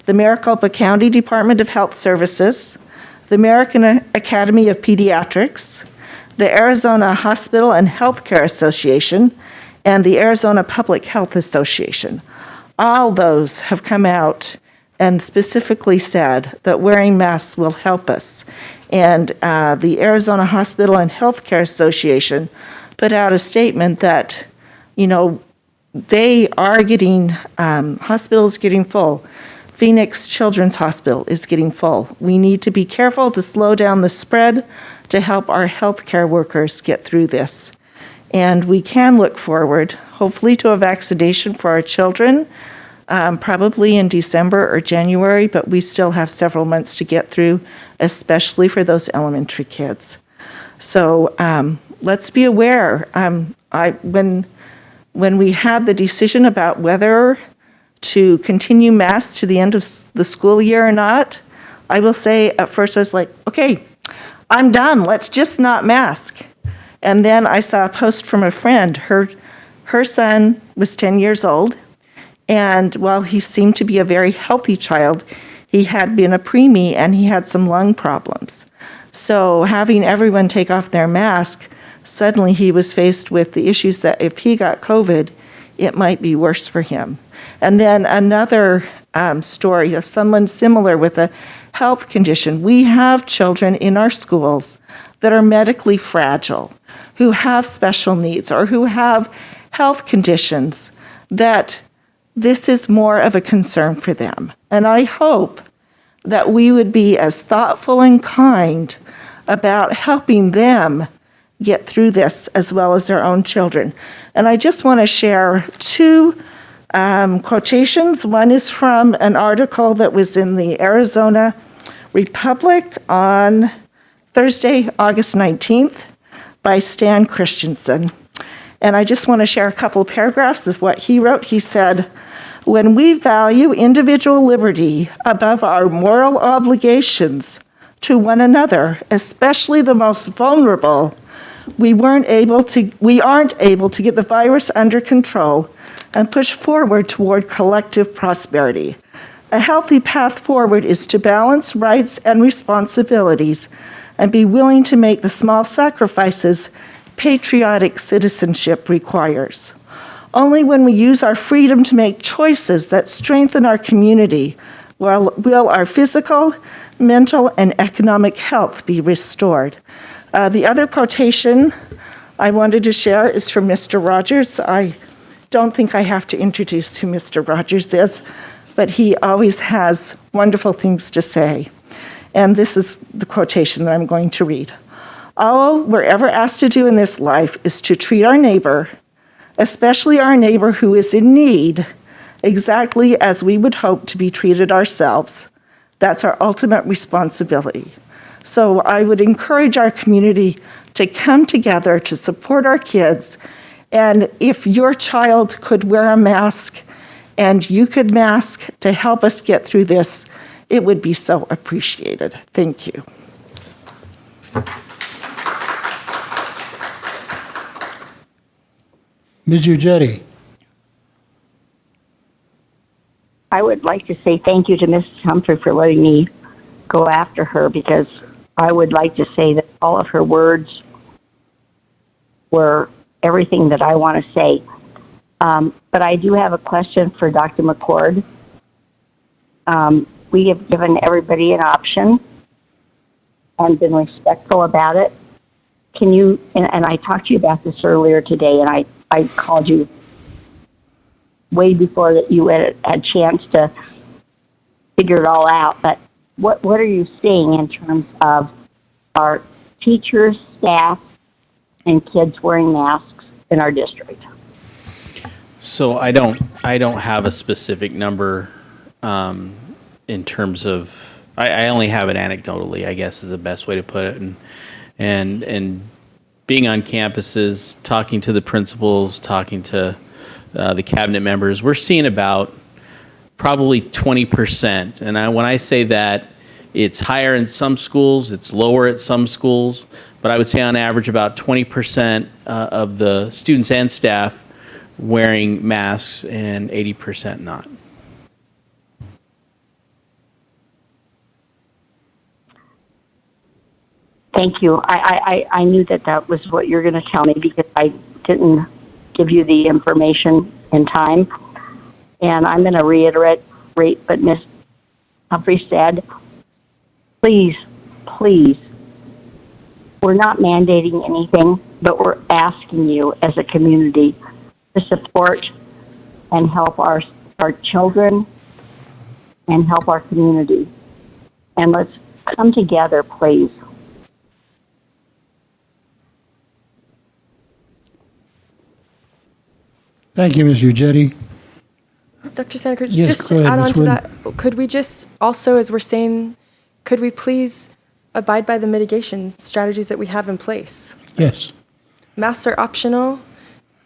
the Maricopa County Department of Health Services, the American Academy of Pediatrics, the Arizona Hospital and Healthcare Association, and the Arizona Public Health Association. All those have come out and specifically said that wearing masks will help us. And the Arizona Hospital and Healthcare Association put out a statement that, they are getting, hospitals getting full. Phoenix Children's Hospital is getting full. We need to be careful to slow down the spread to help our healthcare workers get through this. And we can look forward, hopefully, to a vaccination for our children, probably in December or January, but we still have several months to get through, especially for those elementary kids. So let's be aware. When we had the decision about whether to continue masks to the end of the school year or not, I will say at first I was like, okay, I'm done. Let's just not mask. And then I saw a post from a friend. Her son was 10 years old, and while he seemed to be a very healthy child, he had been a preemie and he had some lung problems. So having everyone take off their mask, suddenly he was faced with the issues that if he got COVID, it might be worse for him. And then another story of someone similar with a health condition. We have children in our schools that are medically fragile, who have special needs or who have health conditions that this is more of a concern for them. And I hope that we would be as thoughtful and kind about helping them get through this as well as their own children. And I just want to share two quotations. One is from an article that was in the Arizona Republic on Thursday, August 19th by Stan Christensen. And I just want to share a couple paragraphs of what he wrote. He said, "When we value individual liberty above our moral obligations to one another, especially the most vulnerable, we aren't able to get the virus under control and push forward toward collective prosperity. A healthy path forward is to balance rights and responsibilities and be willing to make the small sacrifices patriotic citizenship requires. Only when we use our freedom to make choices that strengthen our community will our physical, mental, and economic health be restored." The other quotation I wanted to share is from Mr. Rogers. I don't think I have to introduce who Mr. Rogers is, but he always has wonderful things to say. And this is the quotation that I'm going to read. "All we're ever asked to do in this life is to treat our neighbor, especially our neighbor who is in need, exactly as we would hope to be treated ourselves. That's our ultimate responsibility." So I would encourage our community to come together to support our kids. And if your child could wear a mask and you could mask to help us get through this, it would be so appreciated. Thank you. Ms. Uggetti. I would like to say thank you to Mrs. Humphrey for letting me go after her, because I would like to say that all of her words were everything that I want to say. But I do have a question for Dr. McCord. We have given everybody an option and been respectful about it. Can you, and I talked to you about this earlier today, and I called you way before that you had a chance to figure it all out, but what are you seeing in terms of our teachers, staff, and kids wearing masks in our district? So I don't have a specific number in terms of, I only have it anecdotally, I guess is the best way to put it. And being on campuses, talking to the principals, talking to the cabinet members, we're seeing about probably 20%. And when I say that, it's higher in some schools, it's lower at some schools, but I would say on average about 20% of the students and staff wearing masks and 80% not. Thank you. I knew that was what you're going to tell me, because I didn't give you the information in time. And I'm going to reiterate what Ms. Humphrey said. Please, we're not mandating anything, but we're asking you as a community to support and help our children and help our community. And let's come together, please. Thank you, Ms. Uggetti. Dr. Santa Cruz, Yes, just go to ahead, add on Ms. to Wood. that, could we just also, as we're saying, could we please abide by the mitigation strategies that we have in place? Yes. Masks are optional,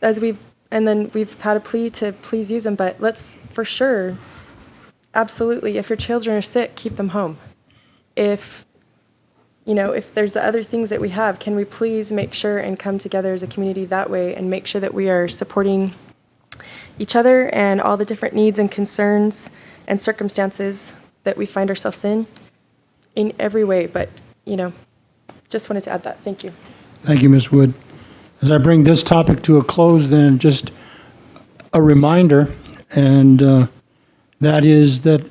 and then we've had a plea to please use them, but let's, for sure, absolutely, if your children are sick, keep them home. If there's the other things that we have, can we please make sure and come together as a community that way and make sure that we are supporting each other and all the different needs and concerns and circumstances that we find ourselves in every way. But, just wanted to add that. Thank you. Thank you, Ms. Wood. As I bring this topic to a close, then just a reminder, and that is that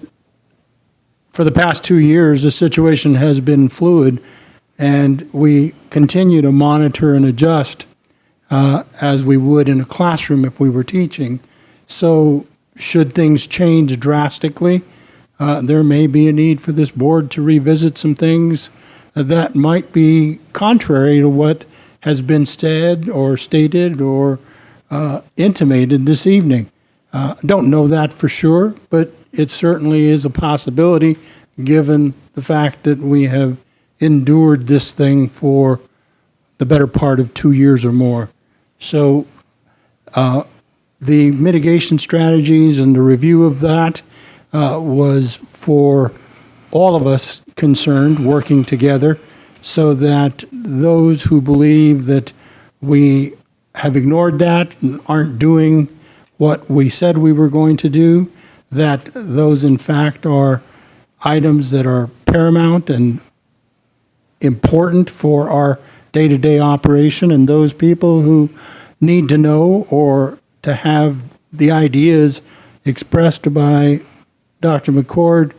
for the past 2 years, the situation has been fluid, and we continue to monitor and adjust as we would in a classroom if we were teaching. So should things change drastically, there may be a need for this board to revisit some things that might be contrary to what has been said or stated or intimated this evening. Don't know that for sure, but it certainly is a possibility given the fact that we have endured this thing for the better part of 2 years or more. So the mitigation strategies and the review of that was for all of us concerned working together, so that those who believe that we have ignored that and aren't doing what we said we were going to do, that those in fact are items that are paramount and important for our day-to-day operation, and those people who need to know or to have the ideas expressed by Dr. McCord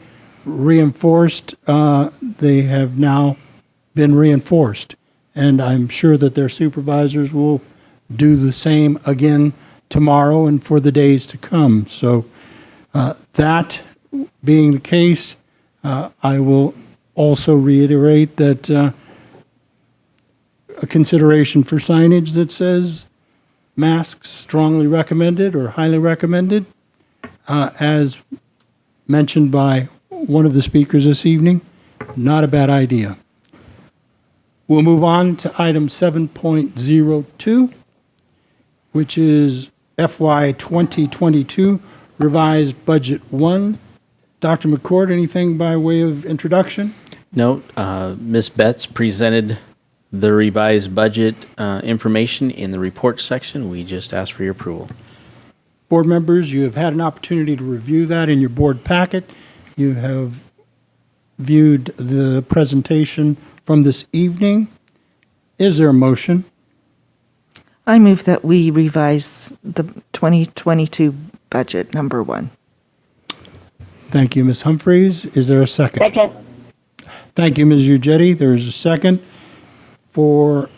reinforced, they have now been reinforced. And I'm sure that their supervisors will do the same again tomorrow and for the days to come. So that being the case, I will also reiterate that a consideration for signage that says masks strongly recommended or highly recommended, as mentioned by one of the speakers this evening, not a bad idea. We'll move on to item 7.02, which is FY 2022 Revised Budget 1. Dr. McCord, anything by way of introduction? Note, Ms. Betts presented the revised budget information in the report section. We just ask for your approval. Board members, you have had an opportunity to review that in your board packet. You have viewed the presentation from this evening. Is there a motion? I move that we revise the 2022 budget number 1. Thank you, Ms. Humphries. Is there a second? Second. Thank you, Ms. Uggetti. There is a second for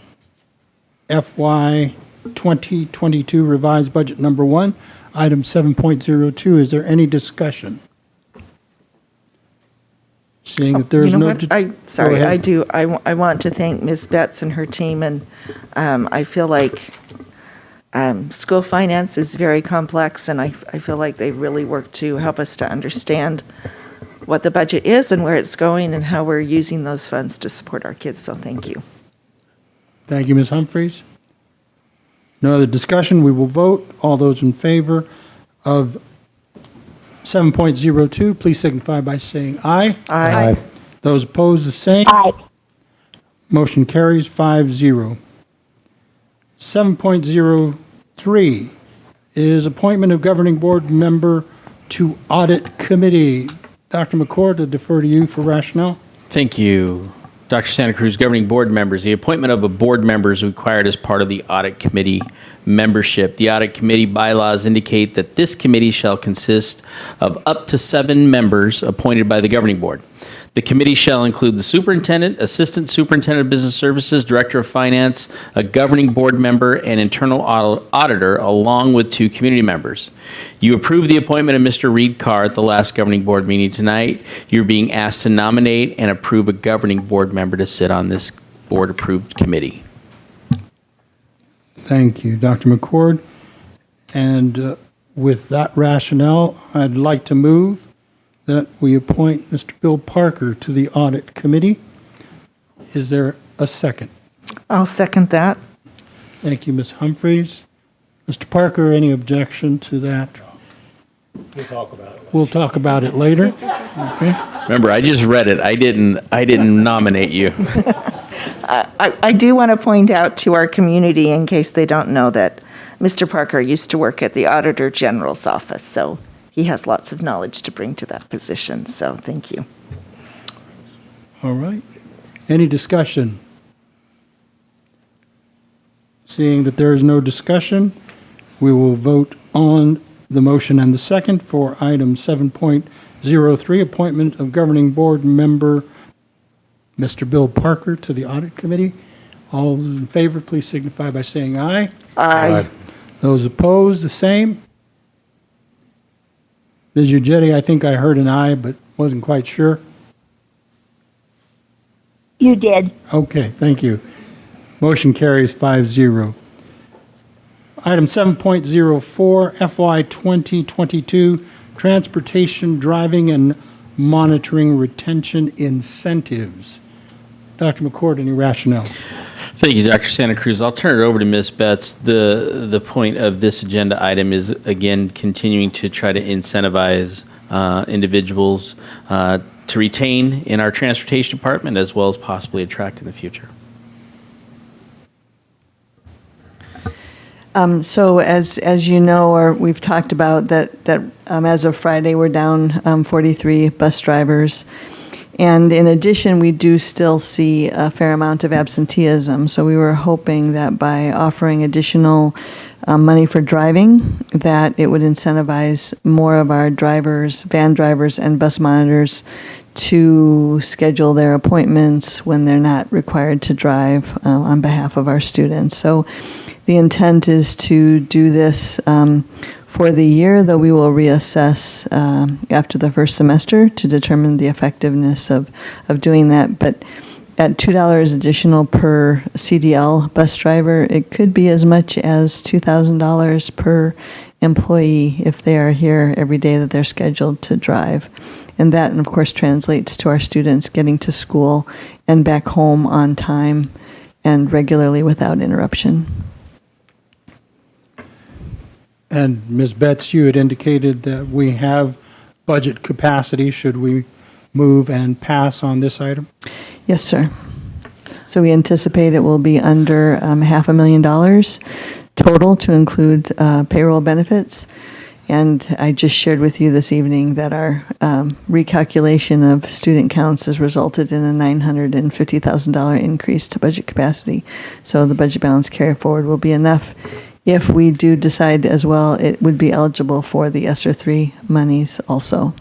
FY 2022 revised budget number 1, item 7.02. Is there any discussion? Seeing that there's You know no... what? Go Sorry, ahead. I do. I want to thank Ms. Betts and her team, and I feel like school finance is very complex, and I feel like they really work to help us to understand what the budget is and where it's going and how we're using those funds to support our kids, so thank you. Thank you, Ms. Humphries. No other discussion. We will vote. All those in favor of 7.02, please signify by saying aye. Aye. Those opposed, the same. Aye. Motion carries 5-0. 7.03 is appointment of governing board member to audit committee. Dr. McCord, to defer to you for rationale. Thank you. Dr. Santa Cruz, governing board members, the appointment of a board member is required as part of the audit committee membership. The audit committee bylaws indicate that this committee shall consist of up to 7 members appointed by the governing board. The committee shall include the superintendent, assistant superintendent of business services, director of finance, a governing board member, and internal auditor, along with 2 community members. You approved the appointment of Mr. Reed Carr at the last governing board meeting tonight. You're being asked to nominate and approve a governing board member to sit on this board-approved committee. Thank you, Dr. McCord. And with that rationale, I'd like to move that we appoint Mr. Bill Parker to the audit committee. Is there a second? I'll second that. Thank you, Ms. Humphries. Mr. Parker, any objection to that? We'll talk about it. We'll talk about it later. Okay. Remember, I just read it. I didn't nominate you. I do want to point out to our community, in case they don't know, that Mr. Parker used to work at the Auditor General's office, so he has lots of knowledge to bring to that position, so thank you. All right. Any discussion? Seeing that there is no discussion, we will vote on the motion and the second for item 7.03, appointment of governing board member Mr. Bill Parker to the audit committee. All those in favor, please signify by saying aye. Aye. Those opposed, the same. Ms. Uggetti, I think I heard an aye, but wasn't quite sure. You did. Okay, thank you. Motion carries 5-0. Item 7.04, FY 2022 Transportation, Driving, and Monitoring Retention Incentives. Dr. McCord, any rationale? Thank you, Dr. Santa Cruz. I'll turn it over to Ms. Betts. The point of this agenda item is, again, continuing to try to incentivize individuals to retain in our transportation department, as well as possibly attract in the future. So as you know, or we've talked about that as of Friday, we're down 43 bus drivers. And in addition, we do still see a fair amount of absenteeism. So we were hoping that by offering additional money for driving, that it would incentivize more of our drivers, van drivers, and bus monitors to schedule their appointments when they're not required to drive on behalf of our students. So the intent is to do this for the year, though we will reassess after the first semester to determine the effectiveness of doing that. But at $2 additional per CDL bus driver, it could be as much as $2,000 per employee if they are here every day that they're scheduled to drive. And that, of course, translates to our students getting to school and back home on time and regularly without interruption. And Ms. Betts, you had indicated that we have budget capacity should we move and pass on this item? Yes, sir. So we anticipate it will be under $500,000 total to include payroll benefits. And I just shared with you this evening that our recalculation of student counts has resulted in a $950,000 increase to budget capacity. So the budget balance carry forward will be enough. If we do decide as well, it would be eligible for the ESSER 3 monies also.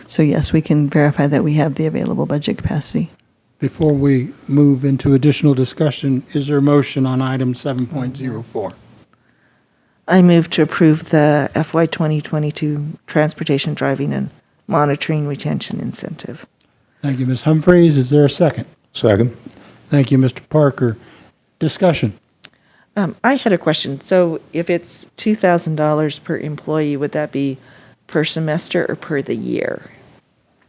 So yes, we can verify that we have the available budget capacity. Before we move into additional discussion, is there a motion on item 7.04? I move to approve the FY 2022 Transportation Driving and Monitoring Retention Incentive. Thank you, Ms. Humphries. Is there a second? Second. Thank you, Mr. Parker. Discussion. I had a question. So if it's $2,000 per employee, would that be per semester or per the year?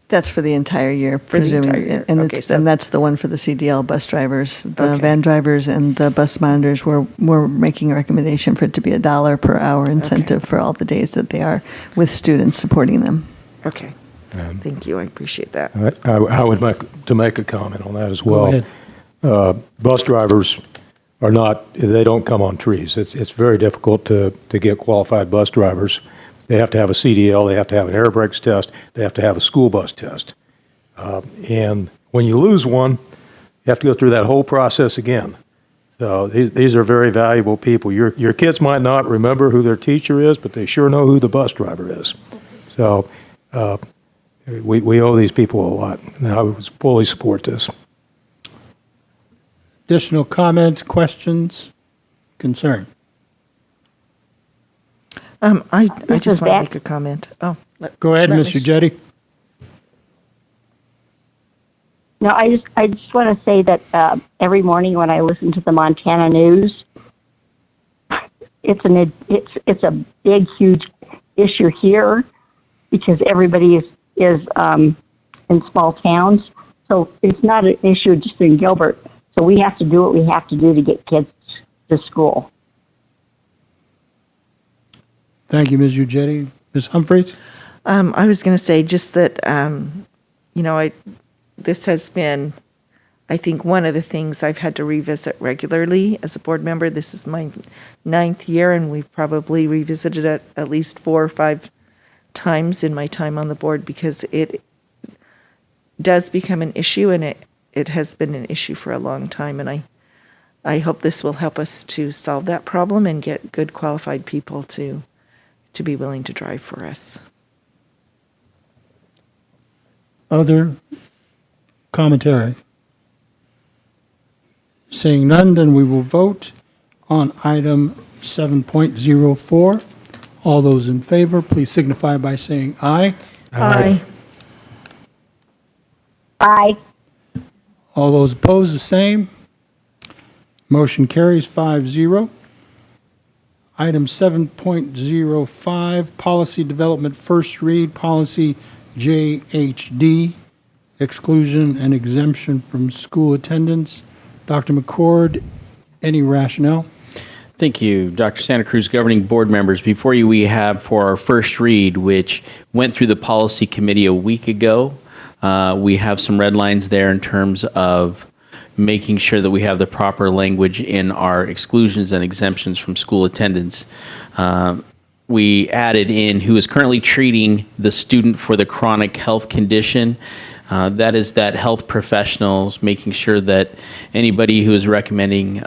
That's for the entire year, For the entire presuming. year. And, Okay, and that's the one for the CDL bus drivers. The van drivers and the bus monitors, we're making a recommendation for it to be $1 per hour incentive for all the days that they are with students supporting them. Okay. Thank you. I appreciate that. I would make a comment on that as well. Go ahead. Bus drivers are not, they don't come on trees. It's very difficult to get qualified bus drivers. They have to have a CDL, they have to have an air brakes test, they have to have a school bus test. And when you lose one, you have to go through that whole process again. So these are very valuable people. Your kids might not remember who their teacher is, but they sure know who the bus driver is. So we owe these people a lot, and I would fully support this. Additional comments, questions, concern? I just want to Beck? make a comment. Oh, Go ahead, Mr. Jetty. No, I just want to say that every morning when I listen to the Montana news, it's a big, huge issue here because everybody is in small towns. So it's not an issue just in Gilbert. So we have to do what we have to do to get kids to school. Thank you, Ms. Ujetti. Ms. Humphries? I was going to say just that, this has been, I think, one of the things I've had to revisit regularly as a board member. This is my 9th year, and we've probably revisited it at least 4 or 5 times in my time on the board because it does become an issue, and it has been an issue for a long time. And I hope this will help us to solve that problem and get good qualified people to be willing to drive for us. Other commentary? Seeing none, then we will vote on item 7.04. All those in favor, please signify by saying aye. Aye. Aye. All those opposed, the same. Motion carries 5-0. Item 7.05, Policy Development First Read, Policy JHD, Exclusion and Exemption from School Attendance. Dr. McCord, any rationale? Thank you, Dr. Santa Cruz, governing board members. Before you, we have for our first read, which went through the policy committee a week ago. We have some red lines there in terms of making sure that we have the proper language in our exclusions and exemptions from school attendance. We added in who is currently treating the student for the chronic health condition. That is that health professionals making sure that anybody who is recommending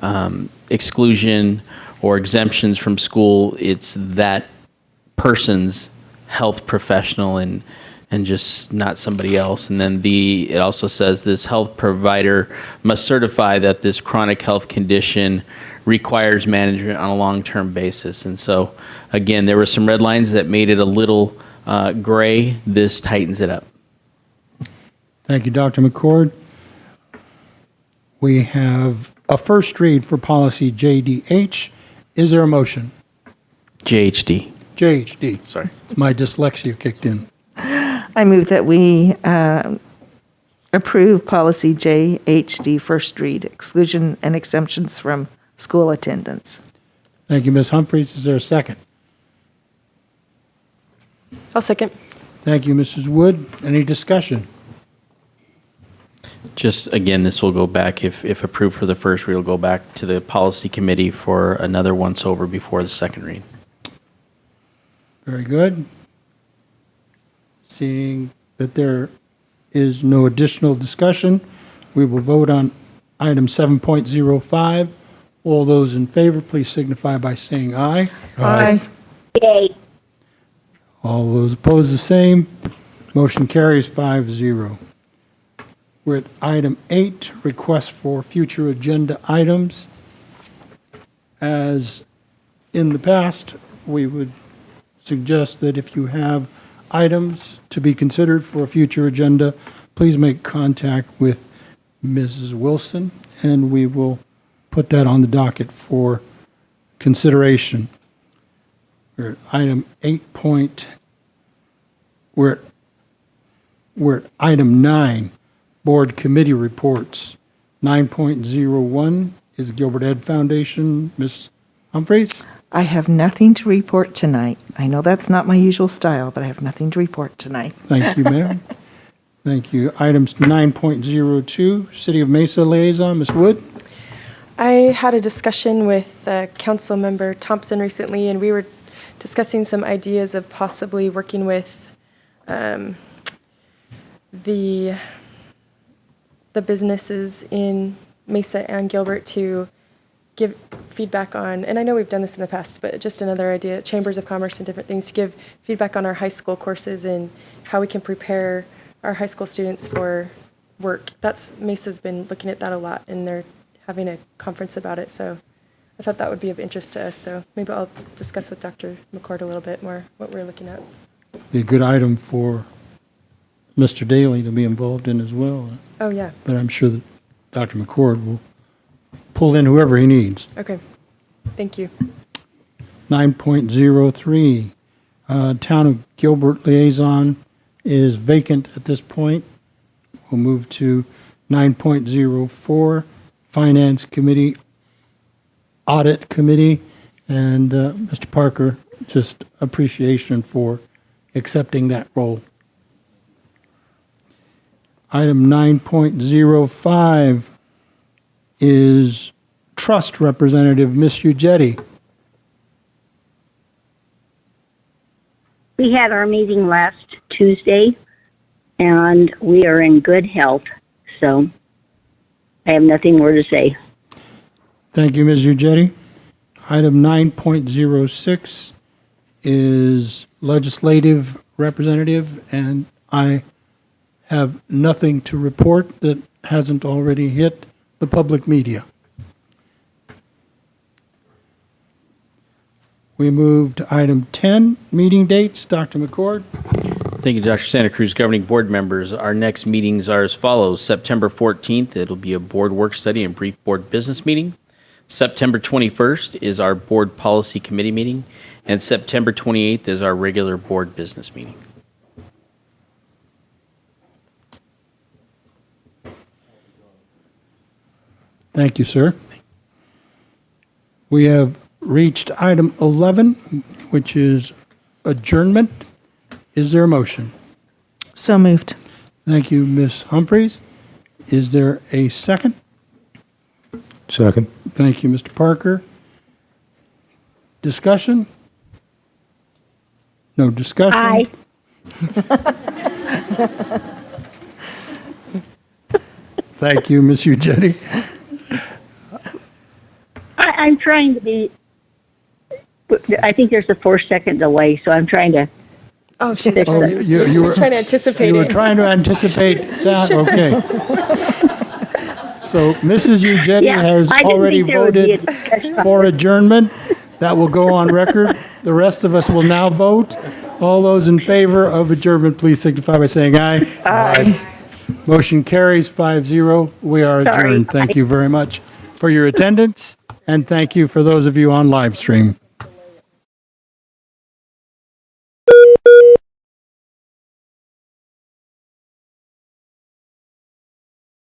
exclusion or exemptions from school, it's that person's health professional and just not somebody else. And then it also says this health provider must certify that this chronic health condition requires management on a long-term basis. And so, again, there were some red lines that made it a little gray. This tightens it up. Thank you, Dr. McCord. We have a first read for policy JDH. Is there a motion? JHD. JHD. Sorry. My dyslexia kicked in. I move that we approve policy JHD first read, exclusion and exemptions from school attendance. Thank you, Ms. Humphries. Is there a second? I'll second. Thank you, Mrs. Wood. Any discussion? Just, again, this will go back, if approved for the first read, it'll go back to the policy committee for another once-over before the second read. Very good. Seeing that there is no additional discussion, we will vote on item 7.05. All those in favor, please signify by saying aye. Aye. Yay. All those opposed, the same. Motion carries 5-0. We're at item 8, requests for future agenda items. As in the past, we would suggest that if you have items to be considered for a future agenda, please make contact with Mrs. Wilson, and we will put that on the docket for consideration. We're at item 8. We're at item 9, board committee reports. 9.01 is Gilbert Ed Foundation. Ms. Humphreys? I have nothing to report tonight. I know that's not my usual style, but I have nothing to report tonight. Thank you, ma'am. Thank you. Items 9.02, City of Mesa Liaison, Ms. Wood? I had a discussion with Council Member Thompson recently, and we were discussing some ideas of possibly working with the businesses in Mesa and Gilbert to give feedback on, and I know we've done this in the past, but just another idea, chambers of commerce and different things, to give feedback on our high school courses and how we can prepare our high school students for work. Mesa's been looking at that a lot, and they're having a conference about it, so I thought that would be of interest to us, so maybe I'll discuss with Dr. McCord a little bit more what we're looking at. Be a good item for Mr. Daly to be involved in as well. Oh, yeah. But I'm sure that Dr. McCord will pull in whoever he needs. Okay. Thank you. 9.03, Town of Gilbert Liaison is vacant at this point. We'll move to 9.04, Finance Committee, Audit Committee, and Mr. Parker, just appreciation for accepting that role. Item 9.05 is Trust Representative, Ms. Uggetti. We had our meeting last Tuesday, and we are in good health, so I have nothing more to say. Thank you, Ms. Uggetti. Item 9.06 is Legislative Representative, and I have nothing to report that hasn't already hit the public media. We move to item 10, meeting dates. Dr. McCord? Thank you, Dr. Santa Cruz. Governing board members, our next meetings are as follows. September 14th, it'll be a board work study and brief board business meeting. September 21st is our board policy committee meeting. And September 28th is our regular board business meeting. Thank you, sir. We have reached item 11, which is adjournment. Is there a motion? So moved. Thank you, Ms. Humphreys. Is there a second? Second. Thank you, Mr. Parker. Discussion? No discussion? Aye. Thank you, Ms. Uggetti. I'm trying to be, I think there's a 4-second delay, so I'm trying to. Oh, she fix Oh, it. you were trying to anticipate You were it. trying to anticipate that? Okay. So Mrs. Uggetti Yeah, has I didn't already think there would be a voted discussion. for adjournment. That will go on record. The rest of us will now vote. All those in favor of adjournment, please signify by saying aye. Aye. Motion carries 5-0. We are Sorry. adjourned. Thank you very much for your attendance, and thank you for those of you on live stream.